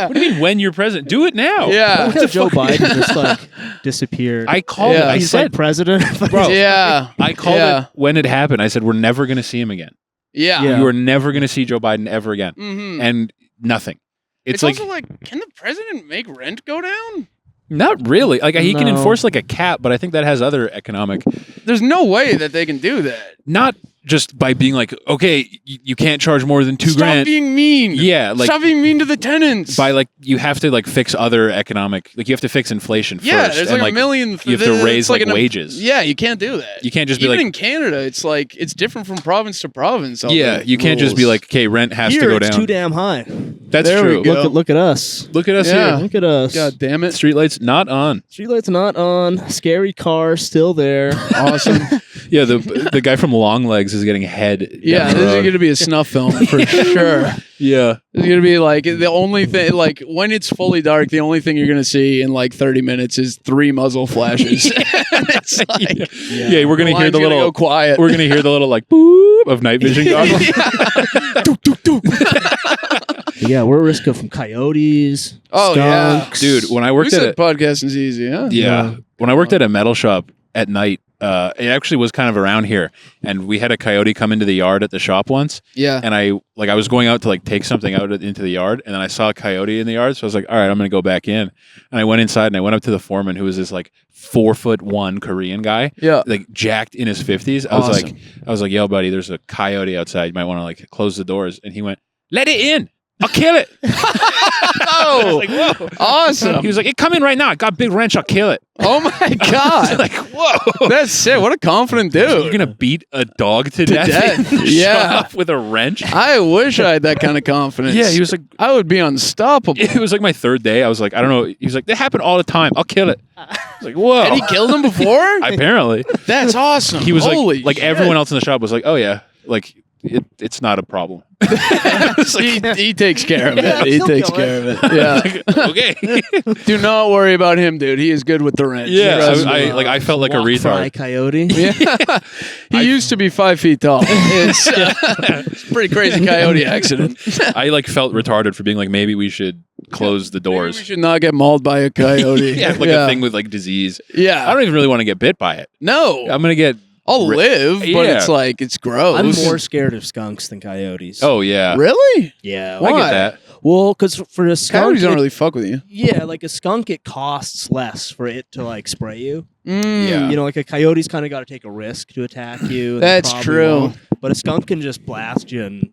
What do you mean when you're president? Do it now. Yeah. look how Joe Biden just like disappeared. I called Yeah. it. I He's said, like president. bro, Yeah. I called Yeah. it when it happened. I said, we're never going to see him again. Yeah. Yeah. You are never going to see Joe Biden ever again. Mm-hmm. And nothing. It's It's, like, also like, can the president make rent go down? not really. Like he can No. enforce like a cap, but I think that has other economic, There's no way that they can do that. not just by being like, okay, you can't charge more than Stop $2,000. being mean. Yeah, like Stop being mean to the tenants. by like you have to like fix other economic, like you have to fix inflation yeah, first. there's and, like a million. you have to it's raise like an- wages. Yeah, you can't do that. You can't just be Even like, in Canada, it's like it's different from province to province. all yeah, the you can't just be rules. like, okay, rent has Here, to go it's down. too damn high. That's There we true. go. Look at us. Look at us Yeah. here. Look at us. God damn it! Streetlights not on. Streetlights not on. Scary car still there. Awesome. Yeah, the guy from Long Legs is getting head. Yeah, down the this is road. going to be a snuff film for sure. Yeah. It's going to be like the only thing, like when it's fully dark, the only thing you're going to see in like 30 minutes is 3 muzzle flashes. It's like, Yeah, we're gonna hear line's the gonna little. go quiet. We're gonna hear the little like boop of night vision goggles. Yeah, we're at risk of from coyotes. Oh, yeah. skunks. Dude, when I We worked at said podcasting's easy, huh? yeah, when I worked at a metal shop at night, it actually was kind of around here, and we had a coyote come into the yard at the shop once, Yeah. and I was going out to like take something out into the yard, and then I saw a coyote in the yard, so I was like, all right, I'm gonna go back in, and I went inside and I went up to the foreman, who was this like 4'1" Korean guy, Yeah. like jacked in his 50s. I was like, yo, buddy, there's a coyote outside. You might want to like close the doors. And he went, let it in. I'll kill it. I was like, whoa. Awesome. He was like, hey, come in right now. I got a big wrench. I'll kill it. Oh my God. Like, whoa. That's sick. What a confident dude. You're going to beat a dog to death death. in the Yeah. shop with a wrench? I wish I had that kind of confidence. Yeah, he was like, I would be unstoppable. it was like my third day. I was like, I don't know. He was like, that happened all the time. I'll kill it. I was like, whoa. And he killed him before? Apparently. That's awesome. He was Holy like shit. everyone else in the shop was like, oh yeah, like it's not a problem. he takes care of it. Yeah, He he'll takes kill care of it. Yeah. Okay. Do not worry about him, dude. He is good with the wrench. Yeah, Trust I me. I felt like a Walk fry retard. coyote. Yeah. He used to be 5 feet tall. It's a pretty crazy coyote accident. I like felt retarded for being like, maybe we should close the Maybe doors. we should not get mauled by a coyote. Yeah, like a thing with like disease. Yeah. I don't even really want to get bit by it. No. I'm gonna get I'll live, but Yeah. it's like it's gross. I'm more scared of skunks than coyotes. Oh yeah, Really? yeah. I Why? get that. Well, because for a skunk, Coyotes don't it- really fuck with you. yeah, like a skunk, it costs less for it to like spray you. Yeah. You know, like a coyote's kind of got to take a risk to attack you. and they That's probably true. won't. But a skunk can just blast you and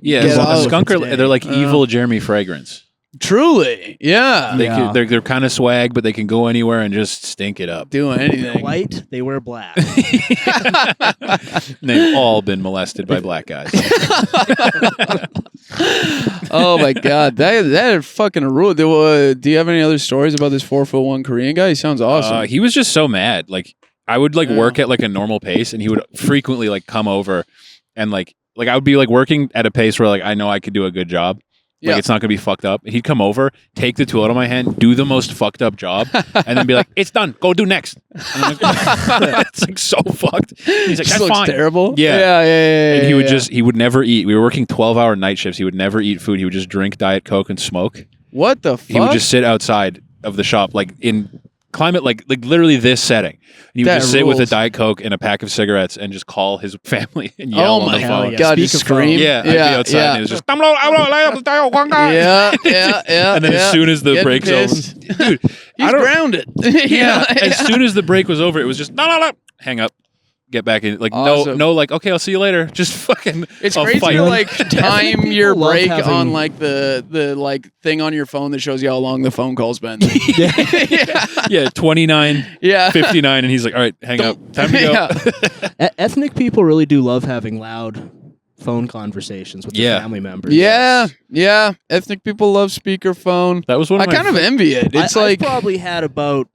Yeah, Get a out. skunk are Today. they're like Uh. evil Jeremy Fragrance. Truly, yeah. They Yeah. they're kind of swag, but they can go anywhere and just stink it up. Do they're anything. white, they wear black. And they've all been molested by black guys. Oh my god, that fucking rule. Do you have any other stories about this 4'1" Korean guy? He sounds awesome. He was just so mad. Like I would like Yeah. work at like a normal pace, and he would frequently like come over and like I would be like working at a pace where like I know I could do a good job. Like Yeah. it's not gonna be fucked up. He'd come over, take the tool out of my hand, do the most fucked up job, and then be like, "It's done. Go do next." And I'm like, it's like so fucked. He's like, Just "That's looks fine." terrible. Yeah. yeah. And he would never eat. We were working 12-hour night shifts. He would never eat food. He would just drink Diet Coke and smoke. What the fuck? He would just sit outside of the shop, like in climate, like literally this setting. And he would That just sit with a rules. Diet Coke and a pack of cigarettes and just call his family and yell Oh on my the phone. yeah. god, just Speakerphone. scream. Yeah, I'd be outside and it was just, yeah. and then as soon as the Getting break's pissed. over, dude, He's I don't- grounded. yeah, as soon as the break was over, it was just, no, hang up. Get back in, like Awesome. no, like okay, I'll see you later. Just fucking. It's I'll crazy fight. to like time People your love break having- on like the like thing on your phone that shows you how long the phone call's been. Yeah, 29, Yeah. 59, and he's like, all right, hang up, time to go. Yeah. Ethnic people really do love having loud phone conversations with Yeah. their family members. Yeah. Ethnic people love speakerphone. That was one I of my kind of envy it. It's I've like probably had about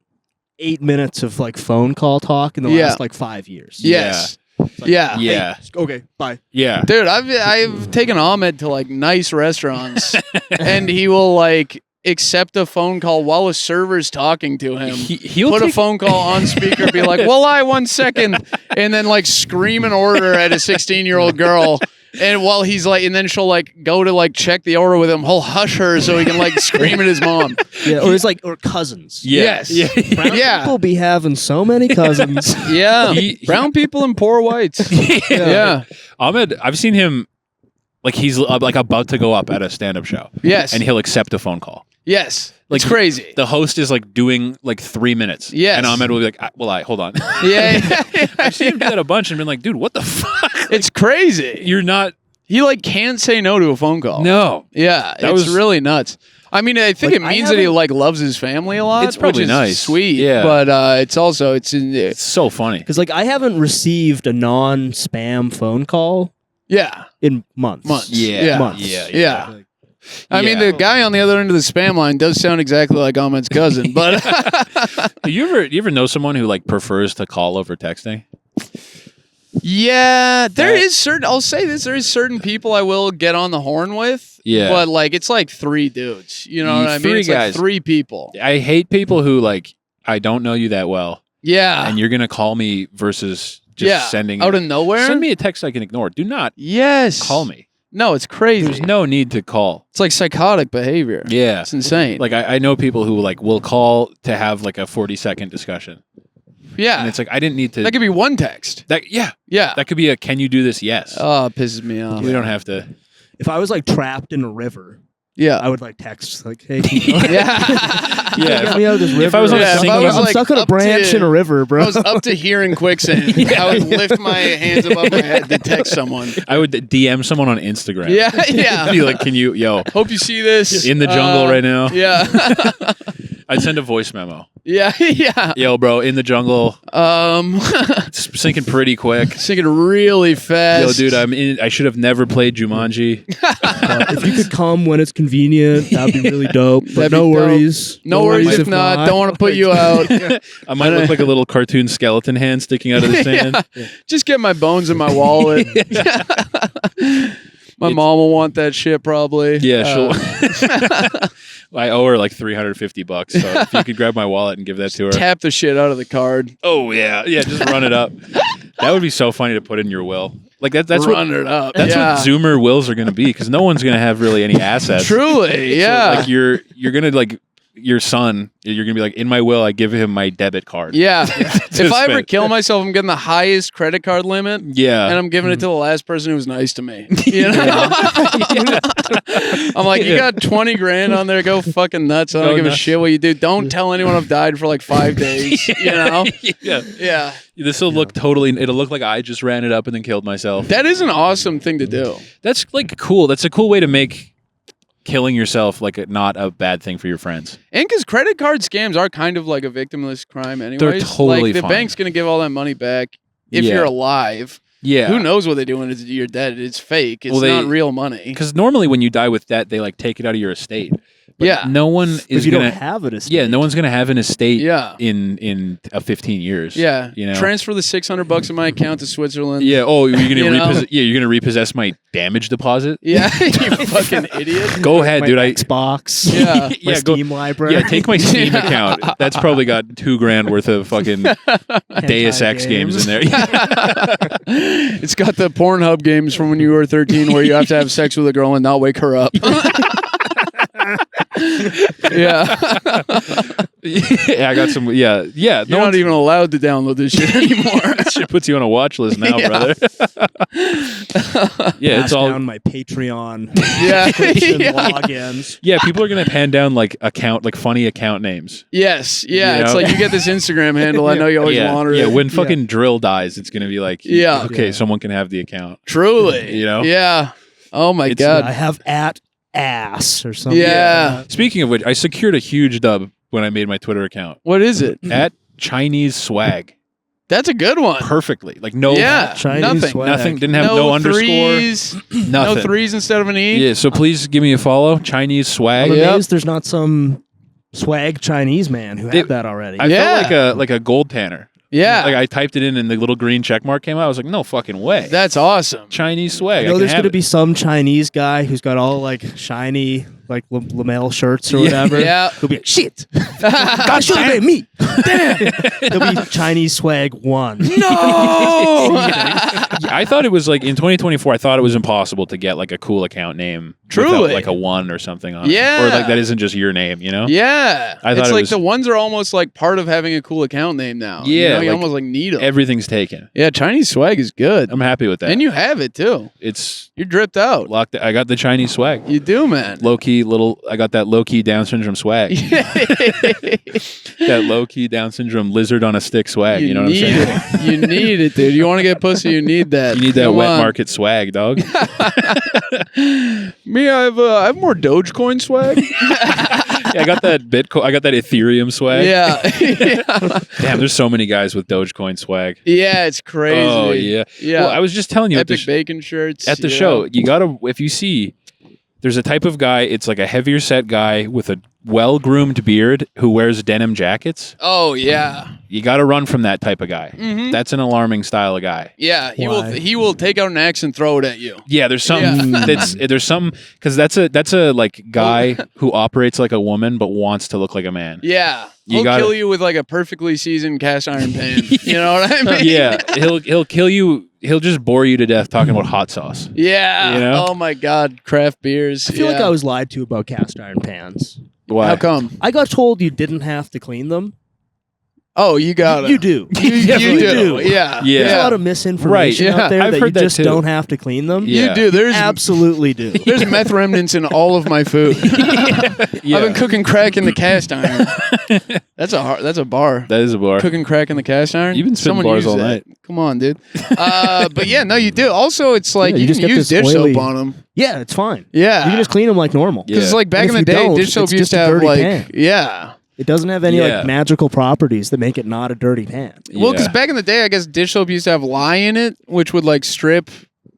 8 minutes of like phone call talk in the Yeah. last like 5 years. yes. Like, Yeah. Yeah, Okay, bye. yeah. Dude, I've taken Ahmed to like nice restaurants and he will like accept a phone call while a server's talking to him. He'll Put a take- phone call on speaker, be like, "Well, 1 second," and then like scream an order at a 16-year-old girl. And while he's like, and then she'll like go to like check the order with him. He'll hush her so he can like scream at his mom. Yeah, or it's like or cousins. Yeah. Yes. Yeah. Brown Yeah. people be having so many cousins. Yeah, Brown people and poor whites. Yeah. Ahmed, I've seen him like he's like about to go up at a stand-up show, Yes. and he'll accept a phone call. Yes. Like, It's crazy. The host is like doing like 3 minutes. Yes. And Ahmed will be like, hold on. Yeah. I've seen him do that a bunch and been like, dude, what the fuck? It's crazy. You're not. He like can't say no to a phone call. No. Yeah, That it's was- really nuts. I mean, I think Like, it I means that he haven't- like loves his family a lot. It's probably which is nice. sweet. Yeah. but it's also it's It's so funny. Because like I haven't received a non-spam phone call yeah. in months. Months. Yeah. Yeah. Months. Yeah. I mean, Yeah. the guy on the other end of the spam line does sound exactly like Ahmed's cousin, but You ever know someone who like prefers to call over texting? yeah, there That- is certain. I'll say this: there is certain people I will get on the horn with. Yeah. but like it's like 3 dudes. You know what I mean? Three It's guys. like 3 people. I hate people who like I don't know you that well, Yeah, and you're gonna call me versus just sending out of nowhere. Send me a text I can ignore. Do not Yes, call me. No, it's crazy. There's no need to call. It's like psychotic behavior. Yeah. It's insane. Like I know people who like will call to have like a 40-second discussion, yeah, and it's like I didn't need to. that could be one text. Yeah, Yeah. that could be a can you do this? Yes. Oh, it pisses me off. We don't have to. If I was like trapped in a river, Yeah. I would like text like, "Hey, can you yeah. Yeah, get me out of this river." if I was on a Yeah, if I single, was, I'm like, stuck on a up branch to- in a river, bro. I was up to here in quicksand. I would lift my hands above my head to text someone. I would DM someone on Instagram. Yeah, yeah. Be like, can you, Hope you see this. in the jungle right now? Yeah. I'd send a voice memo. yeah, yeah. Yo, bro, in the jungle, it's sinking pretty quick. Sinking really fast. Yo, dude, I should have never played Jumanji. If you could come when it's convenient, that'd be really dope. But That'd be no dope. worries. No worries if not. Don't want to put you out. I might look like a little cartoon skeleton hand sticking out of the sand. Just get my bones in my wallet. My mom will want that shit probably. Yeah, she'll. I owe her like $350. So if you could grab my wallet and give that to her. Tap the shit out of the card. Oh yeah, just run it up. That would be so funny to put in your will. Like that's Run what it up. that's yeah. what Zoomer wills are going to be because no one's going to have really any assets. Truly, So, yeah. like you're going to like your son, you're gonna be like, in my will, I give him my debit card. Yeah. If I ever spend. kill myself, I'm getting the highest credit card limit. Yeah. And I'm giving it to the last person who was nice to me. You know? I'm like, you got 20 grand on there. Go fucking nuts. I don't Go give a nuts. shit what you do. Don't tell anyone I've died for like 5 days. You know? Yeah. Yeah. This will look totally. It'll look like I just ran it up and then killed myself. That is an awesome thing to do. That's like cool. That's a cool way to make killing yourself like not a bad thing for your friends. And because credit card scams are kind of like a victimless crime anyways. totally like the fine. bank's going to give all that money back if Yeah. you're alive. Yeah. Who knows what they do when you're dead? It's fake. It's not real money. Because normally when you die with debt, they like take it out of your estate. But Yeah. no one is Because you gonna. don't have it. Yeah, no one's gonna have an estate. Yeah. In 15 years. Yeah. You know. Transfer the $600 in my account to Switzerland. Yeah. Oh, you're gonna You know? you're gonna repossess my damage deposit. Yeah. You fucking idiot. Go ahead, My dude. Xbox. Yeah. My Yeah, go- Steam library. Yeah, take my Steam Yeah. account. That's probably got $2,000 worth of fucking Deus Ex games in there. It's got the Pornhub games from when you were 13 where you have to have sex with a girl and not wake her up. Yeah. Yeah, I got some. Yeah. You're not even allowed to download this shit anymore. Shit puts you on a watch list now, Yeah. brother. Yeah, it's Pass all. down my Patreon Yeah. subscription Yeah. logins. Yeah, people are gonna pan down like funny account names. Yes. Yeah. You It's know? like you get this Instagram handle. I know you always Yeah, wanted yeah. it. When fucking Drill dies, it's gonna be like, Yeah. okay, Yeah. someone can have the account. Truly. You know? Yeah. Oh my It's- God. I have at ass or something. Yeah. Speaking of which, I secured a huge dub when I made my Twitter account What is it? at Chinese swag That's a good one. perfectly. Like no, Yeah. Chinese Nothing. swag. nothing. Didn't have no underscore. threes. Nothing. No threes instead of an E. Yeah. So please give me a follow. Chinese swag. I'm Yep. amazed there's not some swag Chinese man who had It- that already. I Yeah. felt like a gold tanner. Yeah. Like I typed it in and the little green check mark came out. I was like, no fucking way. That's awesome. Chinese swag. You know, there's going to be some Chinese guy who's got all like shiny, like Lamel shirts or Yeah. whatever. Yeah. He'll be like, shit. God should have been me. Damn. He'll be Chinese swag 1. No. I thought it was like in 2024. I thought it was impossible to get like a cool account name, Truly. without, like a 1 or something on Yeah. it, or like that isn't just your name. You know? Yeah. I thought it's it like was- the ones are almost like part of having a cool account name now. You Yeah, know, you like almost like need them. Everything's taken. Yeah, Chinese swag is good. I'm happy with that. And you have it too. It's You're dripped out. locked. I got the Chinese swag. You do, man. Low key little. I got that low key Down syndrome swag. That low key Down syndrome lizard on a stick swag. You know what I'm need saying? it. You need it, dude. You want to get pussy, you need that. You need that Come wet on. market swag, dog. Me, I have more Dogecoin swag. Yeah, I got that Bitcoin. I got that Ethereum swag. Yeah. Yeah. Damn, there's so many guys with Dogecoin swag. Yeah, it's crazy. Oh yeah. Yeah. Well, I was just telling you Epic bacon shirts. at the you show, know? you gotta if you see, there's a type of guy. It's like a heavier set guy with a well-groomed beard who wears denim jackets. Oh yeah. You got to run from that type of guy. Mhm. That's an alarming style of guy. Yeah, Why? he will take out an axe and throw it at you. Yeah, there's something there's some because that's a like guy who operates like a woman but wants to look like a man. Yeah. You He'll gotta- kill you with like a perfectly seasoned cast iron pan. You know what I mean? Yeah, he'll kill you. He'll just bore you to death talking about hot sauce. Yeah. You know? Oh my God. Craft beers. I feel like Yeah. I was lied to about cast iron pans. Why? How come? I got told you didn't have to clean them. Oh, you got it. You do. You definitely do. Yeah. Yeah. There's a lot of misinformation Right, out yeah. there I've that heard you that just too. don't have to clean them. Yeah. You do. There's Absolutely do. there's meth remnants in all of my food. Yeah. I've been cooking crack in the cast iron. That's a bar. That is a bar. Cooking crack in the cast iron. You've been spitting Someone bars use all that. night. Come on, dude. But yeah, no, you do. Also, it's like Yeah, you, you just can get use this dish oily- soap on them. Yeah, it's fine. Yeah. You can just clean them like normal. Yeah. Because like back And in if the you day, don't, dish soap it's used just to a have dirty like pan. yeah. It doesn't have any Yeah. like magical properties that make it not a dirty pan. Well, because Yeah. back in the day, I guess dish soap used to have lye in it, which would like strip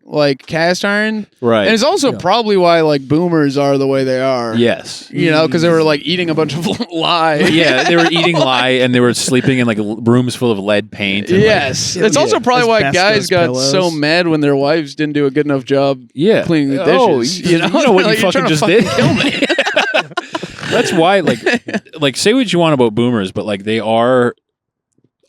like cast iron, Right. and it's also Yeah. probably why like boomers are the way they are. Yes. You know, because they were like eating a bunch of lye. Yeah, they were eating lye and they were sleeping in like rooms full of lead paint. And, like, Yes, Yeah, it's also probably why asbestos guys got pillows. so mad when their wives didn't do a good enough job yeah. cleaning the Oh, dishes. you know what Like, you you're fucking trying to just fucking did? kill me. That's why, like, say what you want about boomers, but like they are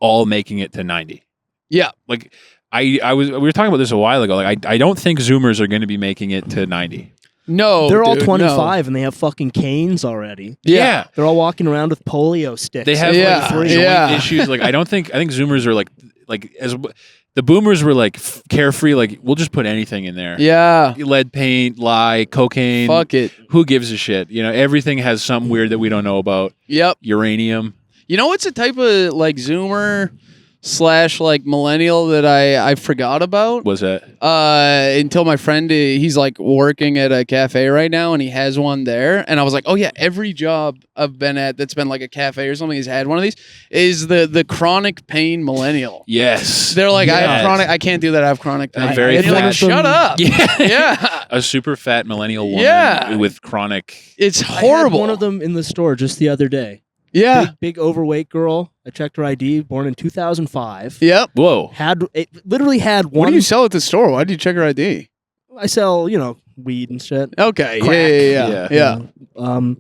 all making it to 90. Yeah. Like, we were talking about this a while ago. Like, I don't think Zoomers are going to be making it to 90. No, They're all dude, 25 and they have fucking canes already. Yeah. They're all walking around with polio sticks. They have Yeah, like joint yeah. issues. Like I think Zoomers are like as the Boomers were like carefree. Like we'll just put anything in there. Yeah. Lead paint, lye, cocaine. Fuck it. Who gives a shit? You know, everything has something weird that we don't know about. Yep. Uranium. You know what's a type of like Zoomer / like millennial that I forgot about? Was that? Until my friend, he's like working at a cafe right now and he has one there. And I was like, oh yeah, every job I've been at that's been like a cafe or something, he's had one of these, is the chronic pain millennial. Yes. They're like, I have Yes. chronic, I can't do that, I have chronic pain. I'm very and you're like, fat. shut up. Yeah. Yeah. A super fat millennial woman Yeah. with chronic. It's I had horrible. one of them in the store just the other day. Yeah. Big overweight girl. I checked her ID, born in 2005. Yep. Whoa. Literally had What one. do you sell at the store? Why do you check her ID? I sell, weed and shit. Okay. Crack. Yeah. But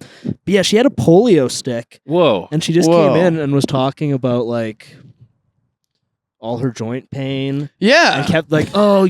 yeah, she had a polio stick, Whoa. and she just Whoa. came in and was talking about like all her joint pain, Yeah. and kept like, oh,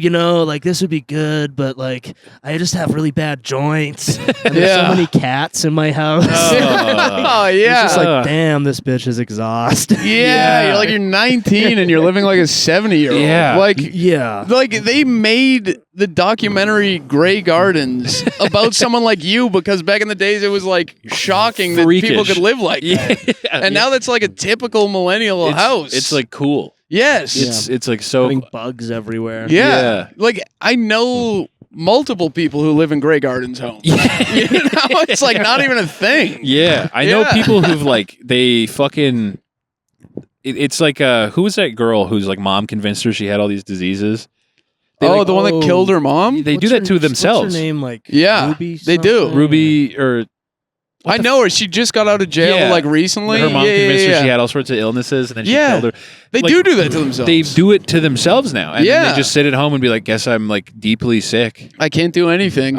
like this would be good, but like I just have really bad joints, and there's so Yeah. many cats in my house. Oh It's yeah. just like, damn, this bitch is exhausted. Yeah, you're 19 and you're living like a 70-year-old. Yeah. Yeah. Like they made the documentary Grey Gardens about someone like you because back in the days it was like shocking that people Freakish. could live like that. And now that's like a typical millennial house. It's like cool. yes. It's like so. Having bugs everywhere. yeah. Yeah. Like I know multiple people who live in Grey Gardens homes. Yeah. You know, it's like not even a thing. Yeah, I know Yeah. people who've like they fucking. It's like who was that girl whose like mom convinced her she had all these diseases? They, Oh, like, the one that killed her mom? They do that to themselves. What's her name? Like Yeah, Ruby they do. something? Ruby or I know her. She just got out of jail Yeah. like recently. her mom Yeah, convinced yeah, her she yeah. had all sorts of illnesses, and then she Yeah. killed her. They Like, do that to themselves. They do it to themselves now, and then Yeah. they just sit at home and be like, "Guess I'm like deeply sick. I can't do anything.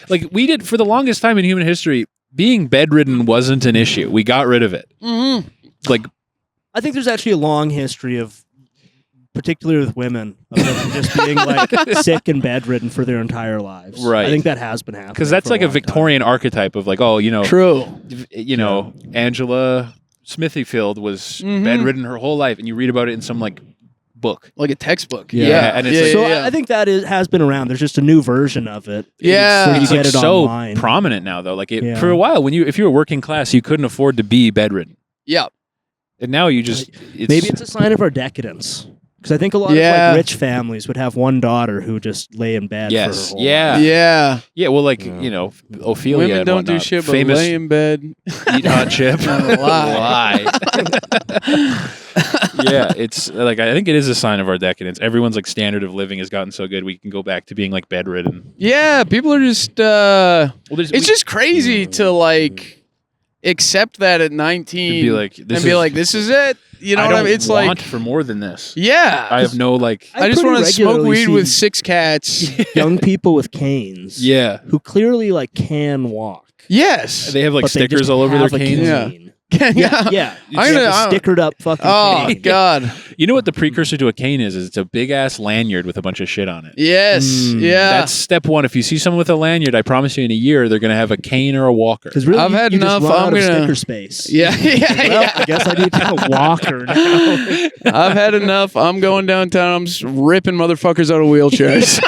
Like we did for the longest time in human history. Being bedridden wasn't an issue. We got rid of it. Mhm. Like I think there's actually a long history of, particularly with women, of them just being like sick and bedridden for their entire lives. Right. I think that has been happening. because that's for like a long time. Victorian archetype of like, oh, True. Angela Smithyfield was Mhm. bedridden her whole life, and you read about it in some like book. Like a textbook. Yeah. Yeah, and it's like- So I think that has been around. There's just a new version of it. Yeah. where you It's get like it so online. prominent now, though. Like Yeah. for a while, if you were working class, you couldn't afford to be bedridden, Yeah. and now you just Maybe it's a sign of our decadence. Because I think a lot Yeah. of like rich families would have one daughter who just lay in bed. Yes. For her whole Yeah. life. Yeah. yeah. Well, like Yeah. Ophelia. Women and don't do whatnot. shit but Famous lay in bed. eat hot chip. Lie. Yeah, it's like I think it is a sign of our decadence. Everyone's like standard of living has gotten so good we can go back to being like bedridden. Yeah. People are just. Well, It's just crazy to like accept that at 19 be like, and be like, this is it. You know I what don't I mean? It's want like, for more than this. yeah. I have no like. I I just pretty want to smoke regularly weed with see 6 cats. young people with canes. Yeah, Who clearly like can walk. Yes. they have like but they stickers just all over their have a canes. Yeah. cane. yeah. Yeah. I'm It's gonna- a stickered up fucking Oh cane. God. You know what the precursor to a cane is? It's a big ass lanyard with a bunch of shit on it. Yes. Yeah. That's step one. If you see someone with a lanyard, I promise you, in a year they're gonna have a cane or a walker. Because really, I've had you just enough. run I'm out of gonna- sticker space. yeah. Yeah. Well, Yeah. I guess I need to walker now. I've had enough. I'm going downtown. I'm just ripping motherfuckers out of wheelchairs.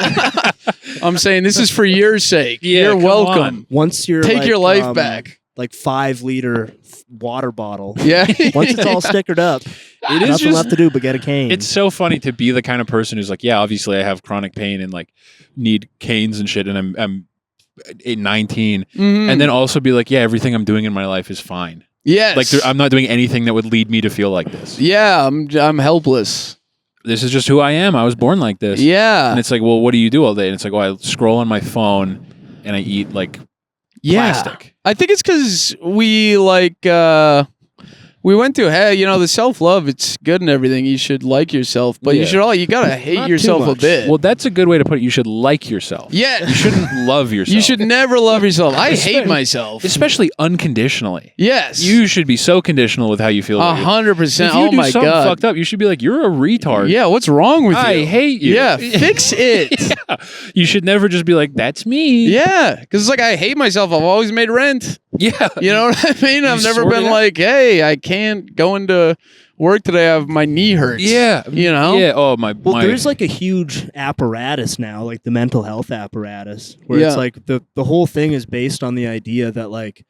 I'm saying this is for your sake. Yeah, You're come welcome. on. Once you're Take like, your life back. Like 5-liter water bottle. Yeah. Once it's all stickered up, It is nothing just. left to do but get a cane. It's so funny to be the kind of person who's like, yeah, obviously I have chronic pain and like need canes and shit, and I'm 19, Mhm. and then also be like, yeah, everything I'm doing in my life is fine. yes. Like I'm not doing anything that would lead me to feel like this. Yeah. I'm helpless. This is just who I am. I was born like this. Yeah. And it's like, well, what do you do all day? And it's like, well, I scroll on my phone and I eat like Yeah. plastic. I think it's because we like We went to, hey, you know, the self-love, it's good and everything. You should like yourself, but Yeah. you gotta hate Not too yourself a much. bit. Well, that's a good way to put it. You should like yourself. Yeah. You shouldn't love yourself. You should never love yourself. I hate Espe- myself. especially unconditionally. Yes. You should be so conditional with how you feel. about you. 100%. If you Oh do my something God. fucked up, you should be like, you're a retard. Yeah, what's wrong with you? I hate you. Yeah, fix it. Yeah. You should never just be like, that's me. Yeah, because it's like I hate myself. I've always made rent. Yeah. You know what I mean? I've never sort been it out. like, hey, I can't go into work today. My knee hurts. Yeah. You know? Yeah. Oh, my. Well, my, there's like a huge apparatus now, like the mental health apparatus, where Yeah. it's like the whole thing is based on the idea that like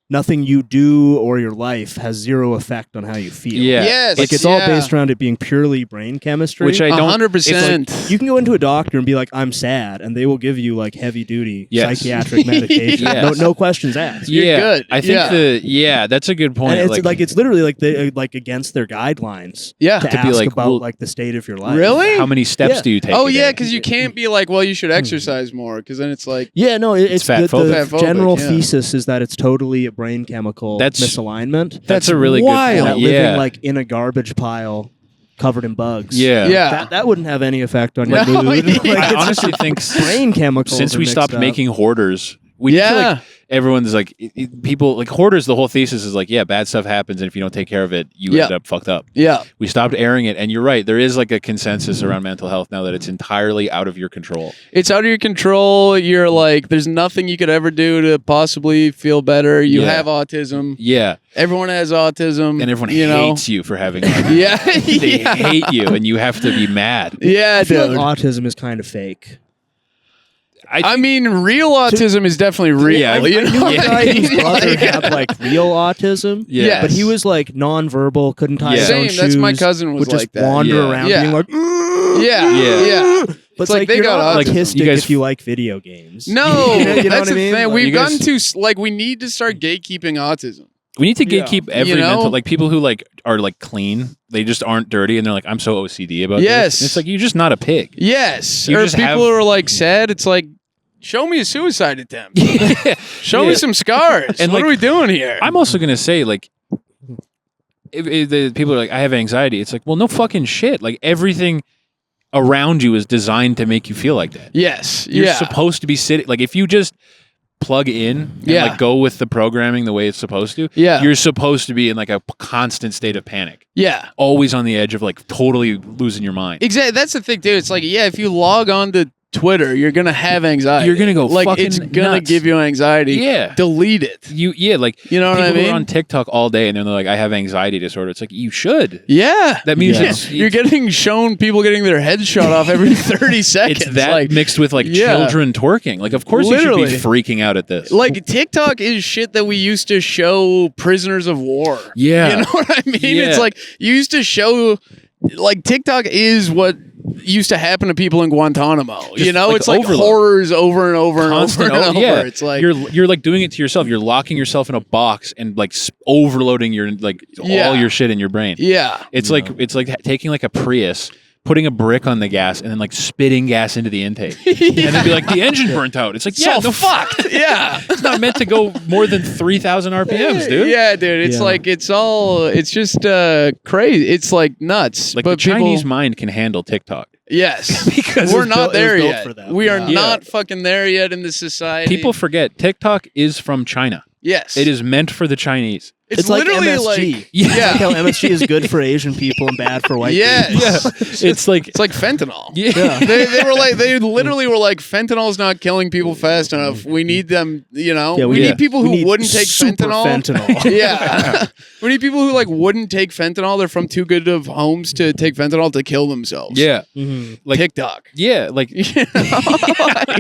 nothing you do or your life has zero effect on how you feel. Yeah. Yes. Like it's all based around it being purely brain chemistry. Which I don't. 100%. you can go into a doctor and be like, I'm sad, and they will give you like heavy duty Yes. psychiatric medication. Yes. No questions asked. You're Yeah. good. I think Yeah. that's a good point. And it's like it's literally like they like against their guidelines Yeah. to To be ask like, about well, like the state of your life. Really? how many steps Yeah. do you take? Oh a yeah, day? because you can't be like, well, you should exercise more, because then it's like, Yeah, no, it's fat the phobic. general Yeah. thesis is that it's totally a brain chemical That's- misalignment. That's a really wild. good That point. living Yeah. like in a garbage pile covered in bugs. yeah. yeah. That wouldn't have any effect on your No, mood. yeah. Like, I it's honestly think brain chemicals. since are we mixed stopped up. making hoarders, we feel Yeah. like everyone's like people like hoarders. The whole thesis is like, yeah, bad stuff happens, and if you don't take care of it, you Yeah. end up fucked up. Yeah. We stopped airing it, and you're right. There is like a consensus around mental health now that it's entirely out of your control. It's out of your control. You're like, there's nothing you could ever do to possibly feel better. You Yeah. have autism. Yeah, Everyone has autism. and everyone you know? hates you for having. Autism. Yeah. They yeah. hate you, and you have to be mad. Yeah, I feel dude. like autism is kind of fake. I mean, real autism is definitely real. Yeah, you I knew know a what I guy whose mean? brother Like- had like real autism. Yeah. But he was like nonverbal, couldn't tie his Yeah. own Same, that's my shoes, cousin was would just like that. wander Yeah. around Yeah. being like, Yeah, Yeah. yeah. but It's like they you're got not autism. autistic You guys- if you like video games. No, You know that's what I the mean? thing. Like, We've you guys- gotten to like we need to start gatekeeping autism. We need to Yeah. gatekeep every You know? mental, like people who like are like clean, they just aren't dirty, and they're like, I'm so OCD about Yes. this. And it's like you're just not a pig. Yes, You or just people have- who are like sad. It's like, show me a suicide attempt. Show Yeah. me some scars. And, what like, are we doing here? I'm also gonna say like, if the people are like, I have anxiety. It's like, well, no fucking shit. Like everything around you is designed to make you feel like that. yes, You're yeah, supposed to be sitting. Like if you just plug in and Yeah. like go with the programming the way it's supposed to, Yeah. you're supposed to be in like a constant state of panic, yeah. always on the edge of like totally losing your mind. Exactly. That's the thing, dude. It's like, yeah, if you log on to Twitter, you're gonna have anxiety. You're gonna go like fucking it's gonna nuts. give you anxiety. Yeah. Delete it. Like You know what people I who mean? are on TikTok all day and they're like, I have anxiety disorder. It's like you should. Yeah. That means Yeah. it's, You're getting shown people getting their heads shot off every 30 seconds. it's that like, mixed with like Yeah. children twerking. Like, of course you Literally. should be freaking out at this. like TikTok is shit that we used to show prisoners of war. Yeah. You know what I mean? Yeah. It's like you used to show like TikTok is what used to happen to people in Guantanamo. Just, you know, like, it's like overload. horrors over and over and Constant, over and over. yeah. It's like you're like doing it to yourself. You're locking yourself in a box and like overloading your like Yeah. all your shit in your brain. yeah. It's like taking like a Prius, putting a brick on the gas, and then like spitting gas into the intake, and then be like, the engine burnt out. It's like, yeah, so no, fucked. Yeah. it's not meant to go more than 3,000 RPMs, dude. Yeah, dude. It's Yeah. like it's just crazy. It's like nuts. Like but the Chinese people, mind can handle TikTok. yes, Because we're it was not built- it was there built yet. for them. We are Yeah. not fucking there yet in this society. People forget TikTok is from China. yes, It is meant for the Chinese. It's like literally MSG. like Yeah. Like how MSG is good for Asian people and bad for white Yes. people. It's like it's like fentanyl. yeah. They literally were like, fentanyl's not killing people fast enough. We need them, you know. Yeah, we Yeah. need people who need wouldn't take super fentanyl. Yeah. We need people who like wouldn't take fentanyl. They're from too good of homes to take fentanyl to kill themselves. Yeah. Mhm. Like TikTok. yeah, like You know?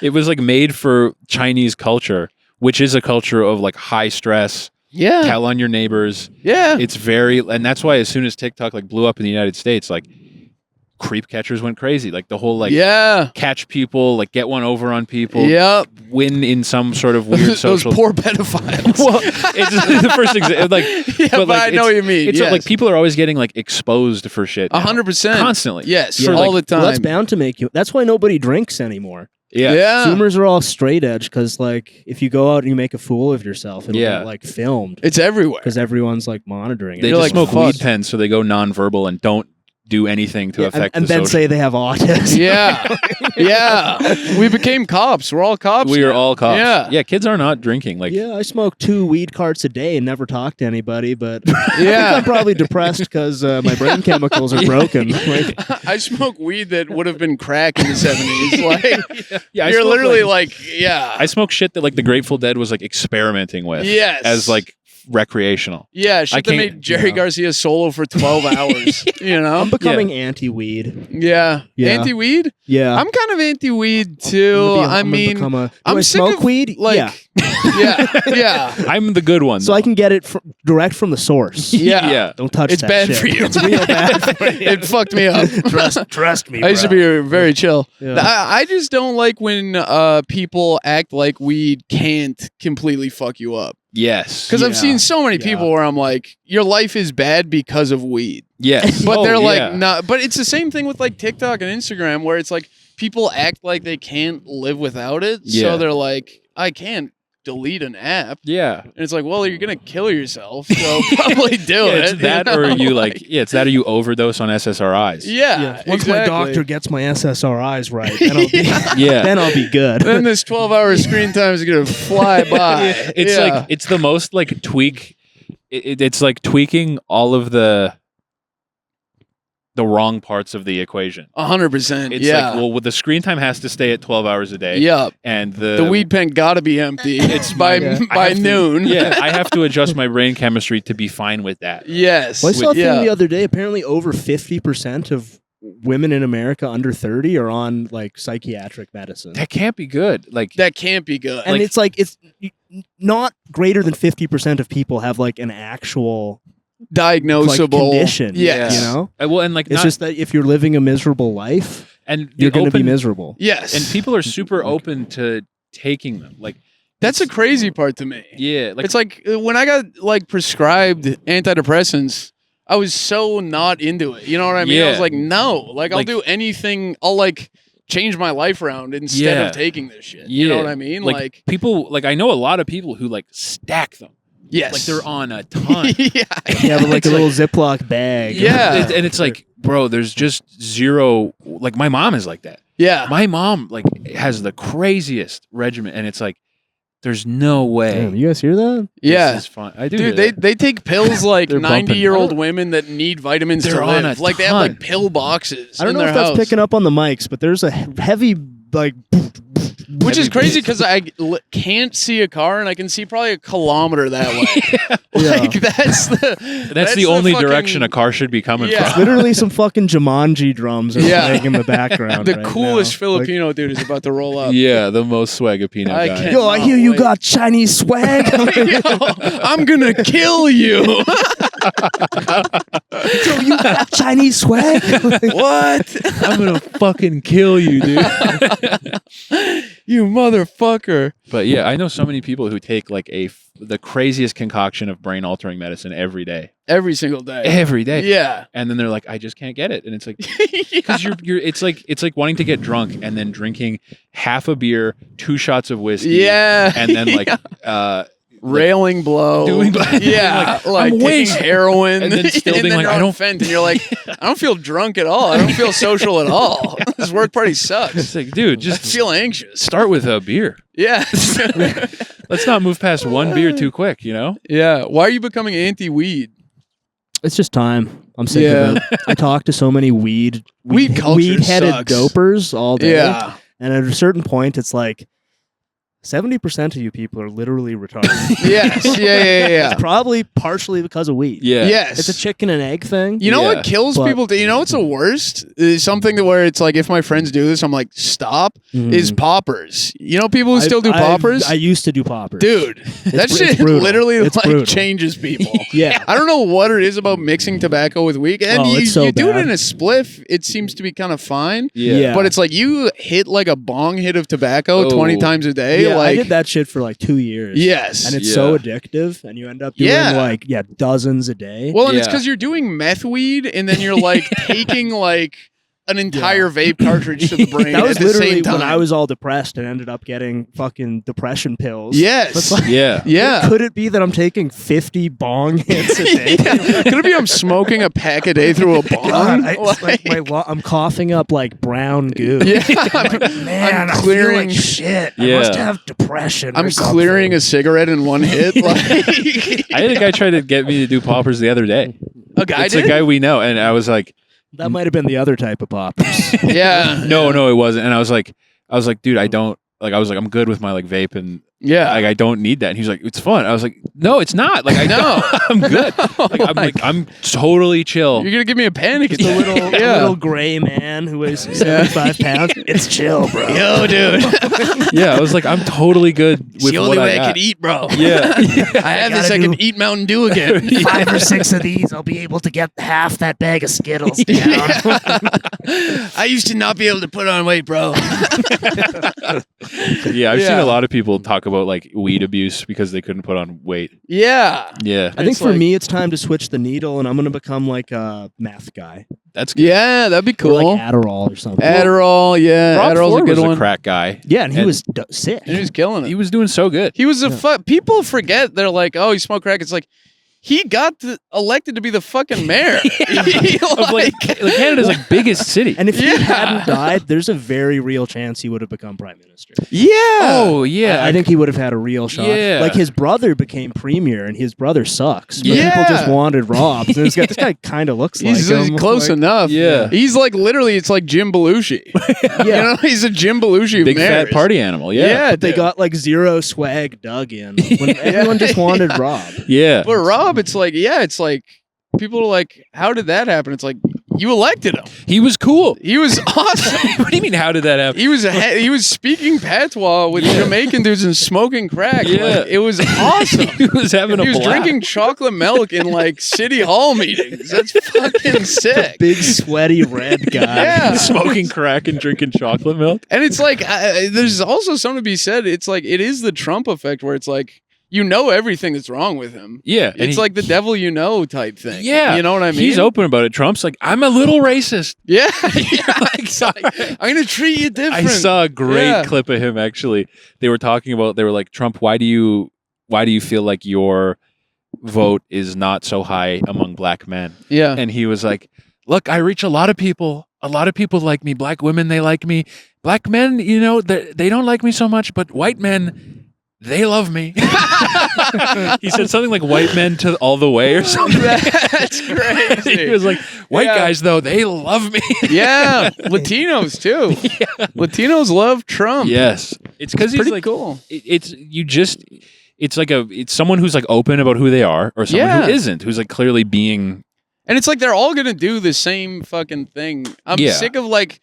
it was like made for Chinese culture, which is a culture of like high stress, Yeah. tell on your neighbors. Yeah. It's very, and that's why as soon as TikTok like blew up in the United States, like creep catchers went crazy. Like the whole like yeah. catch people, like get one over on people, Yep. win in some sort of weird Those social. poor pedophiles. Well, it's the first example. Like, yeah, but, like, I know what you mean. it's yes. like people are always getting like exposed for shit. now. 100%. Constantly. Yes. For, all like, the time. Well, that's bound to make you. That's why nobody drinks anymore. Yeah. Yeah. Zoomers are all straight edge because, like, if you go out and you make a fool of yourself, it'll Yeah. get, like, filmed It's everywhere. because everyone's, like, monitoring it. They You're just like, smoke weed fuck. pens, so they go nonverbal and don't do anything to Yeah, affect and the then social. say they have autism. Yeah. Yeah. We became cops. We're all cops. We are now. all cops. Yeah. Yeah, kids are not drinking. Like, Yeah, I smoke 2 weed carts a day and never talk to anybody, but I Yeah. think I'm probably depressed because my brain chemicals are broken. Like, I smoke weed that would have been crack in the 70s. Like, yeah, I you're smoke, literally like, yeah. I smoke shit that like the Grateful Dead was like experimenting with. Yes. As like recreational. Yeah, I shit that can't- made Jerry yeah. Garcia solo for 12 hours. You know? I'm becoming anti-weed. Yeah. Yeah. Anti-weed? Yeah. I'm kind of anti-weed too. I mean, do I'm I sick smoke of, weed? like, Yeah. yeah. I'm the good one. So I can get it direct from the source. Yeah. Yeah. Don't touch It's that bad shit. for you. It's real bad for you. It fucked me up. Trust me, I used to be very chill. Yeah. I just don't like when people act like weed can't completely fuck you up. Yes. Because I've Yeah. seen so many Yeah. people where I'm like, your life is bad because of weed. Yes. But Oh, they're like, yeah. no. But it's the same thing with like TikTok and Instagram where it's like people act like they can't live without it. Yeah. So they're like, I can't delete an app. Yeah. And it's like, well, you're going to kill yourself. So probably do Yeah, it. it's that you know? or you like it's that or you overdose on SSRIs. Yeah. Once my exactly. doctor gets my SSRIs right, then I'll be, Yeah. then I'll be good. Then this 12-hour screen time is going to fly by. It's Yeah. like it's the most like tweak it's like tweaking all of the wrong parts of the equation. 100%. It's yeah. like, well, the screen time has to stay at 12 hours a day. Yep. And The weed pen got to be empty. It's by Yeah. by noon. Yeah, I have to adjust my brain chemistry to be fine with that. Yes. Well, I saw a thing yeah. the other day. Apparently, over 50% of women in America under 30 are on like psychiatric medicine, That can't be good. Like That can't be good. and it's like it's not greater than 50% of people have like an actual like, diagnosable condition. Yes. you know, well, and like it's not, just that if you're living a miserable life, and you're going to be open- miserable. Yes. And people are super open to taking them. Like That's the crazy part to me. yeah, like It's like when I got like prescribed antidepressants, I was so not into it. You know what I mean? I Yeah. was like, no. Like I'll Like- do anything. I'll like change my life around instead Yeah. of taking this shit. You know what I mean? Like people, like I know a lot of people who like stack them. yes. Like they're on a ton. yeah. You have like It's a little Ziploc bag. Yeah. and it's like, bro, there's just zero. Like my mom is like that. Yeah. My mom like has the craziest regimen, and it's like, there's no way. Damn, you guys hear that? Yeah. This is fun. I do. Dude, hear that. they take pills like They're bumping. 90-year-old women that need vitamins They're to on live. a Like they have ton. like pill boxes. I don't in know their if that's house. picking up on the mics, but there's a heavy like. Which is Heavy crazy because I can't see a car and I can see probably a kilometer that way. Yeah. Like that's the only fucking- direction a car should be coming Yeah. from. Literally some fucking Jumanji drums are Yeah. playing in the background. The right coolest now. Filipino dude is about to roll up. Yeah, the most swagapino I guy. can't- Like, yo, I hear you Wait. got Chinese swag. Yo, I'm gonna kill you. Yo, you got Chinese swag. What? I'm gonna fucking kill you, dude. You motherfucker. But yeah, I know so many people who take like the craziest concoction of brain altering medicine every day, Every single day. every day. Yeah. And then they're like, I just can't get it, and it's like because you're it's like wanting to get drunk and then drinking half a beer, 2 shots of whiskey, Yeah. and then like Railing blow. Doing- yeah. Like I'm taking wasted. heroin. And then still being like, you're I on don't- Fent, and you're like, I don't feel drunk at all. I don't feel social at all. This work party sucks. it's like, dude, I just feel anxious. start with a beer. Yeah. Let's not move past one beer too quick, you know? Yeah. Why are you becoming anti-weed? It's just time. I'm sick Yeah. of it. I talk to so many weed culture weed-headed sucks. dopers all day. Yeah. And at a certain point, it's like 70% of you people are literally retarded. Yes. Yeah. It's probably partially because of weed. Yeah. Yes. It's a chicken and egg thing. You know Yeah. what kills But- people? You know what's the worst? Is something that where it's like if my friends do this, I'm like, stop. Mhm. Is poppers? You know people who still do poppers? I used to do poppers. Dude, that br- shit it's brutal. literally It's like brutal. changes people. Yeah. I don't know what it is about mixing tobacco with weed, and Oh, you, it's so you do it bad. in a spliff. It seems to be kind of fine, Yeah. but it's like you hit like a bong hit of tobacco Oh. 20 times a day. Yeah, like I did that shit for like 2 years. yes, And it's Yeah. so addictive, and you end up doing Yeah. dozens a day. well, and it's Yeah. because you're doing meth weed, and then you're like taking like an entire vape cartridge to the brain That was at the literally same time. when I was all depressed and ended up getting fucking depression pills. Yes. But, like, Yeah. Yeah. Could it be that I'm taking 50 bong hits a day? Yeah. Could it be I'm smoking a pack a day through a bong? God, I'm coughing up like brown goo. Yeah. Man, I'm clearing. I feel like shit. Yeah. I must have depression. I'm clearing a cigarette in one hit. Like, I had a guy try to get me to do poppers the other day. a guy It's did. a guy we know, and I was like, That might have been the other type of poppers. Yeah. no, it wasn't. And I was like, dude, I don't like. I was like, I'm good with my like vape, and Yeah. like I don't need that. And he was like, it's fun. I was like, no, it's not. Like I No. I'm good. I'm totally chill. You're gonna give me a panic. It's a little, yeah. little gray man who weighs 75 pounds. It's chill, bro. Yo, dude. Yeah, I was like, I'm totally good It's with the what only I way I got. can eat, bro. Yeah. I have this. gotta I can do- eat Mountain Dew again. 5 or 6 of these, I'll be able to get half that bag of Skittles down. I used to not be able to put on weight, bro. Yeah, I've seen Yeah. a lot of people talk about like weed abuse because they couldn't put on weight. Yeah. Yeah, I think It's for like- me, it's time to switch the needle, and I'm going to become like a meth guy. that's good. Yeah, that'd be Or cool. like Adderall or something. Adderall, yeah. Rob Adderall's Ford a good was one. a crack guy. Yeah, and he And- was sick. And he was killing it. He was doing so good. He was a people forget. They're like, oh, he smoked crack. It's like he got elected to be the fucking mayor. Of like Canada's like biggest city. And if he Yeah. hadn't died, there's a very real chance he would have become prime minister. yeah. oh yeah, I think he would have had a real shot. Yeah. Like his brother became premier, and his brother sucks. But Yeah. people just wanted Rob. So this guy kind of looks He's, like he's him. close Like, enough. Yeah. He's like literally, it's like Jim Belushi. Yeah. You know, he's a Jim Belushi of big fat mayors. party animal. Yeah, Yeah, But they dude. got like zero swag dug in when everyone just wanted Rob. yeah. But Rob, it's like, yeah, it's like people are like, how did that happen? It's like you elected him. He was cool. He was awesome. What do you mean? How did that happen? He was speaking patois with Jamaican dudes and smoking crack. Yeah. Like, it was awesome. He was having a He was blast. drinking chocolate milk in like city hall meetings. That's fucking sick. Big sweaty red guy. Yeah. smoking crack and drinking chocolate milk. And it's like, there's also something to be said. It's like, it is the Trump effect where it's like, you know everything that's wrong with him. Yeah, and It's he- like the devil you know type thing. yeah, You know what I mean? He's open about it. Trump's like, I'm a little racist. Yeah. It's like, I'm going to treat you different. I saw a great Yeah. clip of him actually. They were talking about. They were like, Trump, why do you feel like your vote is not so high among black men? Yeah. And he was like, look, I reach a lot of people. A lot of people like me. Black women, they like me. Black men, you know, they don't like me so much. But white men, they love me. He said something like white men to all the way or something. That's crazy. He was like, white Yeah. guys, though, they love me. Yeah, Latinos too. Latinos love Trump. Yes. It's because he's Pretty like, cool. it's someone who's like open about who they are or someone Yeah. who isn't, who's like clearly being, And it's like they're all gonna do the same fucking thing. I'm Yeah. sick of like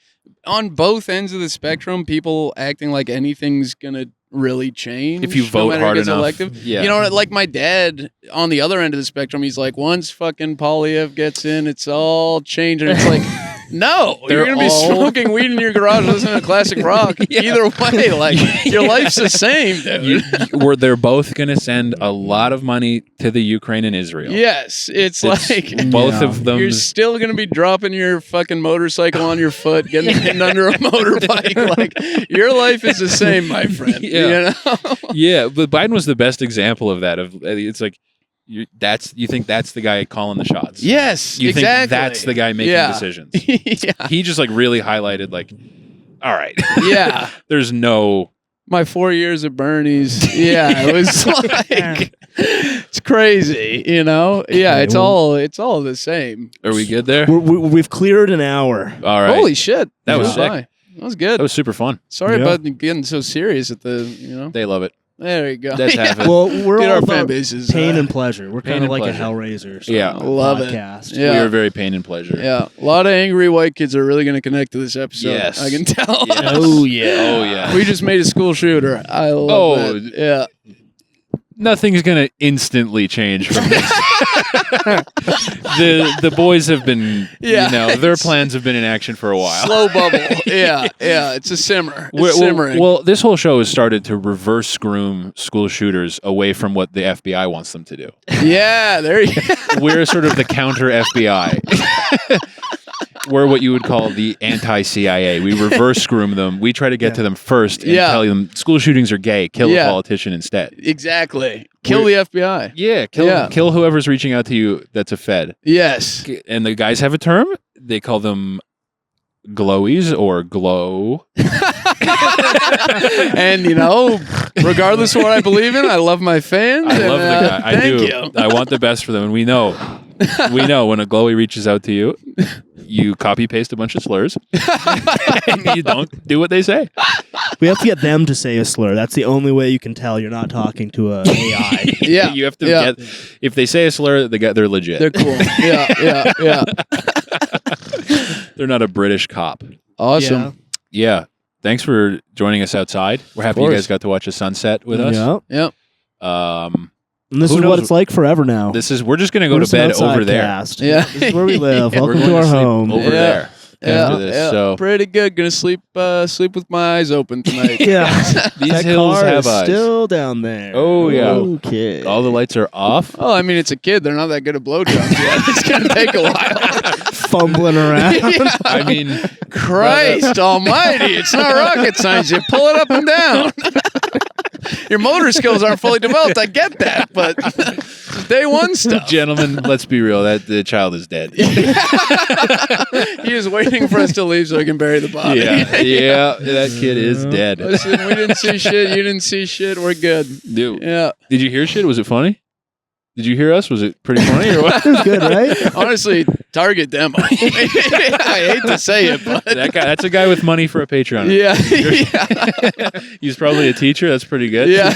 on both ends of the spectrum, people acting like anything's gonna really change if you no vote matter who hard gets enough. elected. Yeah. You know, like my dad on the other end of the spectrum, he's like, once fucking Polyev gets in, it's all changing. It's like, no, They're you're gonna be all- smoking weed in your garage, listening to classic rock. Yeah. Either way, like your life's the same, dude. They're both going to send a lot of money to the Ukraine and Israel. Yes, it's It's like both Yeah. of them. you're still gonna be dropping your fucking motorcycle on your foot, getting pinned under a motorbike. Like your life is the same, my friend. Yeah. You know? Yeah, but Biden was the best example of that. Of it's like you think that's the guy calling the shots. Yes, You exactly. think that's the guy making Yeah. decisions. Yeah, He just like really highlighted like, all right, yeah. there's no. My 4 years at Bernie's. Yeah, it was like it's crazy. You know? Yeah, Okay, it's all the same. Are we good there? We've cleared an hour. All right. Holy shit, That was Flew sick. by. That was good. That was super fun. Sorry Yeah. about getting so serious at the. They love it. There you go. That's Yeah. half it. Well, we're Dude, all our fan about base is pain and pleasure. We're Pain kind of and like pleasure. a Hellraiser. Yeah. Love it. podcast. Yeah. We are very pain and pleasure. Yeah, a lot of angry white kids are really going to connect to this episode. Yes. I can tell. Yes. Oh yeah. Oh yeah. We just made a school shooter. I love Oh, it. Yeah. Nothing's gonna instantly change from this. The boys have been, Yeah. you know, their plans have been in action for a while. Slow bubble. Yeah, yeah. It's a simmer. It's Well, simmering. well, this whole show has started to reverse groom school shooters away from what the FBI wants them to do. yeah, there you go. We're sort of the counter FBI. we're what you would call the anti-CIA. We reverse groom them. We try to get to them first and Yeah. tell them school shootings are gay. Kill Yeah. a politician instead. Exactly. Kill the FBI. Yeah, Yeah. kill whoever's reaching out to you that's a Fed. Yes. And the guys have a term. They call them glowies or glow. And regardless of what I believe in, I love my fans. I love the and, guy. I thank do. you. I want the best for them, and we know when a glowy reaches out to you, you copy paste a bunch of slurs, and you don't do what they say. We have to get them to say a slur. That's the only way you can tell you're not talking to a AI. Yeah. You have to Yeah. get. If they say a slur, they're legit. They're cool. Yeah. They're not a British cop. Awesome. Yeah. Thanks for joining us outside. We're happy you course. guys got to watch a sunset with us. Yeah. Yep. And this Who is knows? what it's like forever now. We're just gonna go to bed over there. Yeah. This is where we live. We're Welcome going to our sleep home. over Yeah. there after this. Yeah. So Pretty good. Gonna sleep with my eyes open tonight. Yeah. these That hills car have is eyes. still down there. Oh, yeah. Okay. All the lights are off. Oh, I mean, it's a kid. They're not that good at blowjobs yet. It's gonna take a while. Fumbling around. I mean, Christ almighty. It's not rocket science. You pull it up and down. Your motor skills aren't fully developed. I get that, but day one stuff. gentlemen, let's be real. That the child is dead. He is waiting for us to leave so he can bury the body. yeah, that kid is dead. Listen, we didn't see shit. You didn't see shit. We're good. Dude, Yeah. did you hear shit? Was it funny? Did you hear us? Was it pretty funny or what? It was good, right? Honestly, target demo. I hate to say it, but That's a guy with money for a Patreon. yeah. He's probably a teacher. That's pretty good. Yeah.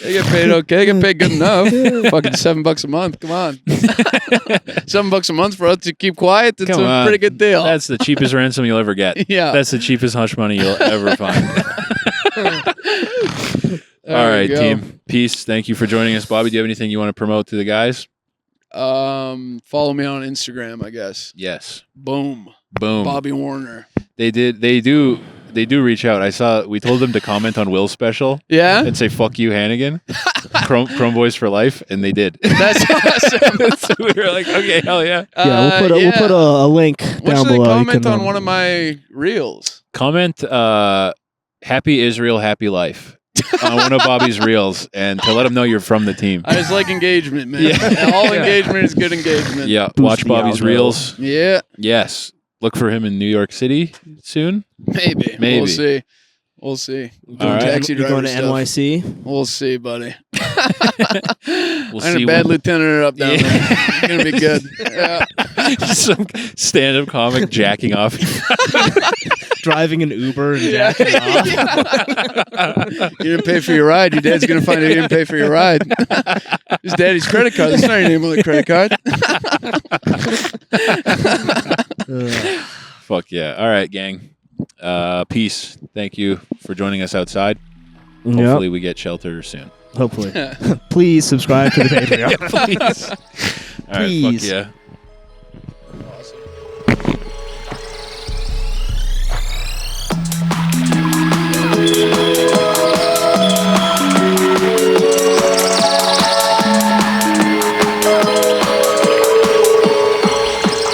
They get paid okay. They get paid good enough. Fucking $7 a month. Come on. $7 a month for us to keep quiet. It's Come a on. pretty good deal. That's the cheapest ransom you'll ever get. Yeah. That's the cheapest hush money you'll ever find. There All we right, go. team. Peace. Thank you for joining us. Bobby, do you have anything you want to promote to the guys? Follow me on Instagram, I guess. Yes. Boom. Boom. Bobby Warner. They do reach out. We told them to comment on Will's special Yeah? and say "fuck you, Hannigan," Chromeboys for life, and they did. That's awesome. So we were like, okay, hell yeah. Yeah, we'll put a link What down should they below. You comment can, on one of my reels? Comment "Happy Israel, Happy Life" on one of Bobby's reels, and to let them know you're from the team. I just like engagement, man. Yeah. All engagement is good engagement. Yeah, Boost watch the Bobby's algo. reels. Yeah, Yes, look for him in New York City soon. maybe. Maybe. We'll see. We'll see. Doing All right. taxi You're going to driver stuff. NYC? We'll see, buddy. We'll I'm see a bad when- lieutenant it up down Yeah. there. It's gonna be good. Yeah. Some stand-up comic jacking off. Driving an Uber and Yeah. jacking off. You didn't pay for your ride. Your dad's gonna find out you didn't pay for your ride. His daddy's credit card. That's not your name on the credit card. Fuck yeah! All right, gang. Peace. Thank you for joining us outside. Yep, Hopefully, we get shelter soon. hopefully. Please subscribe to the Patreon. Please. All right. Fuck Please. yeah.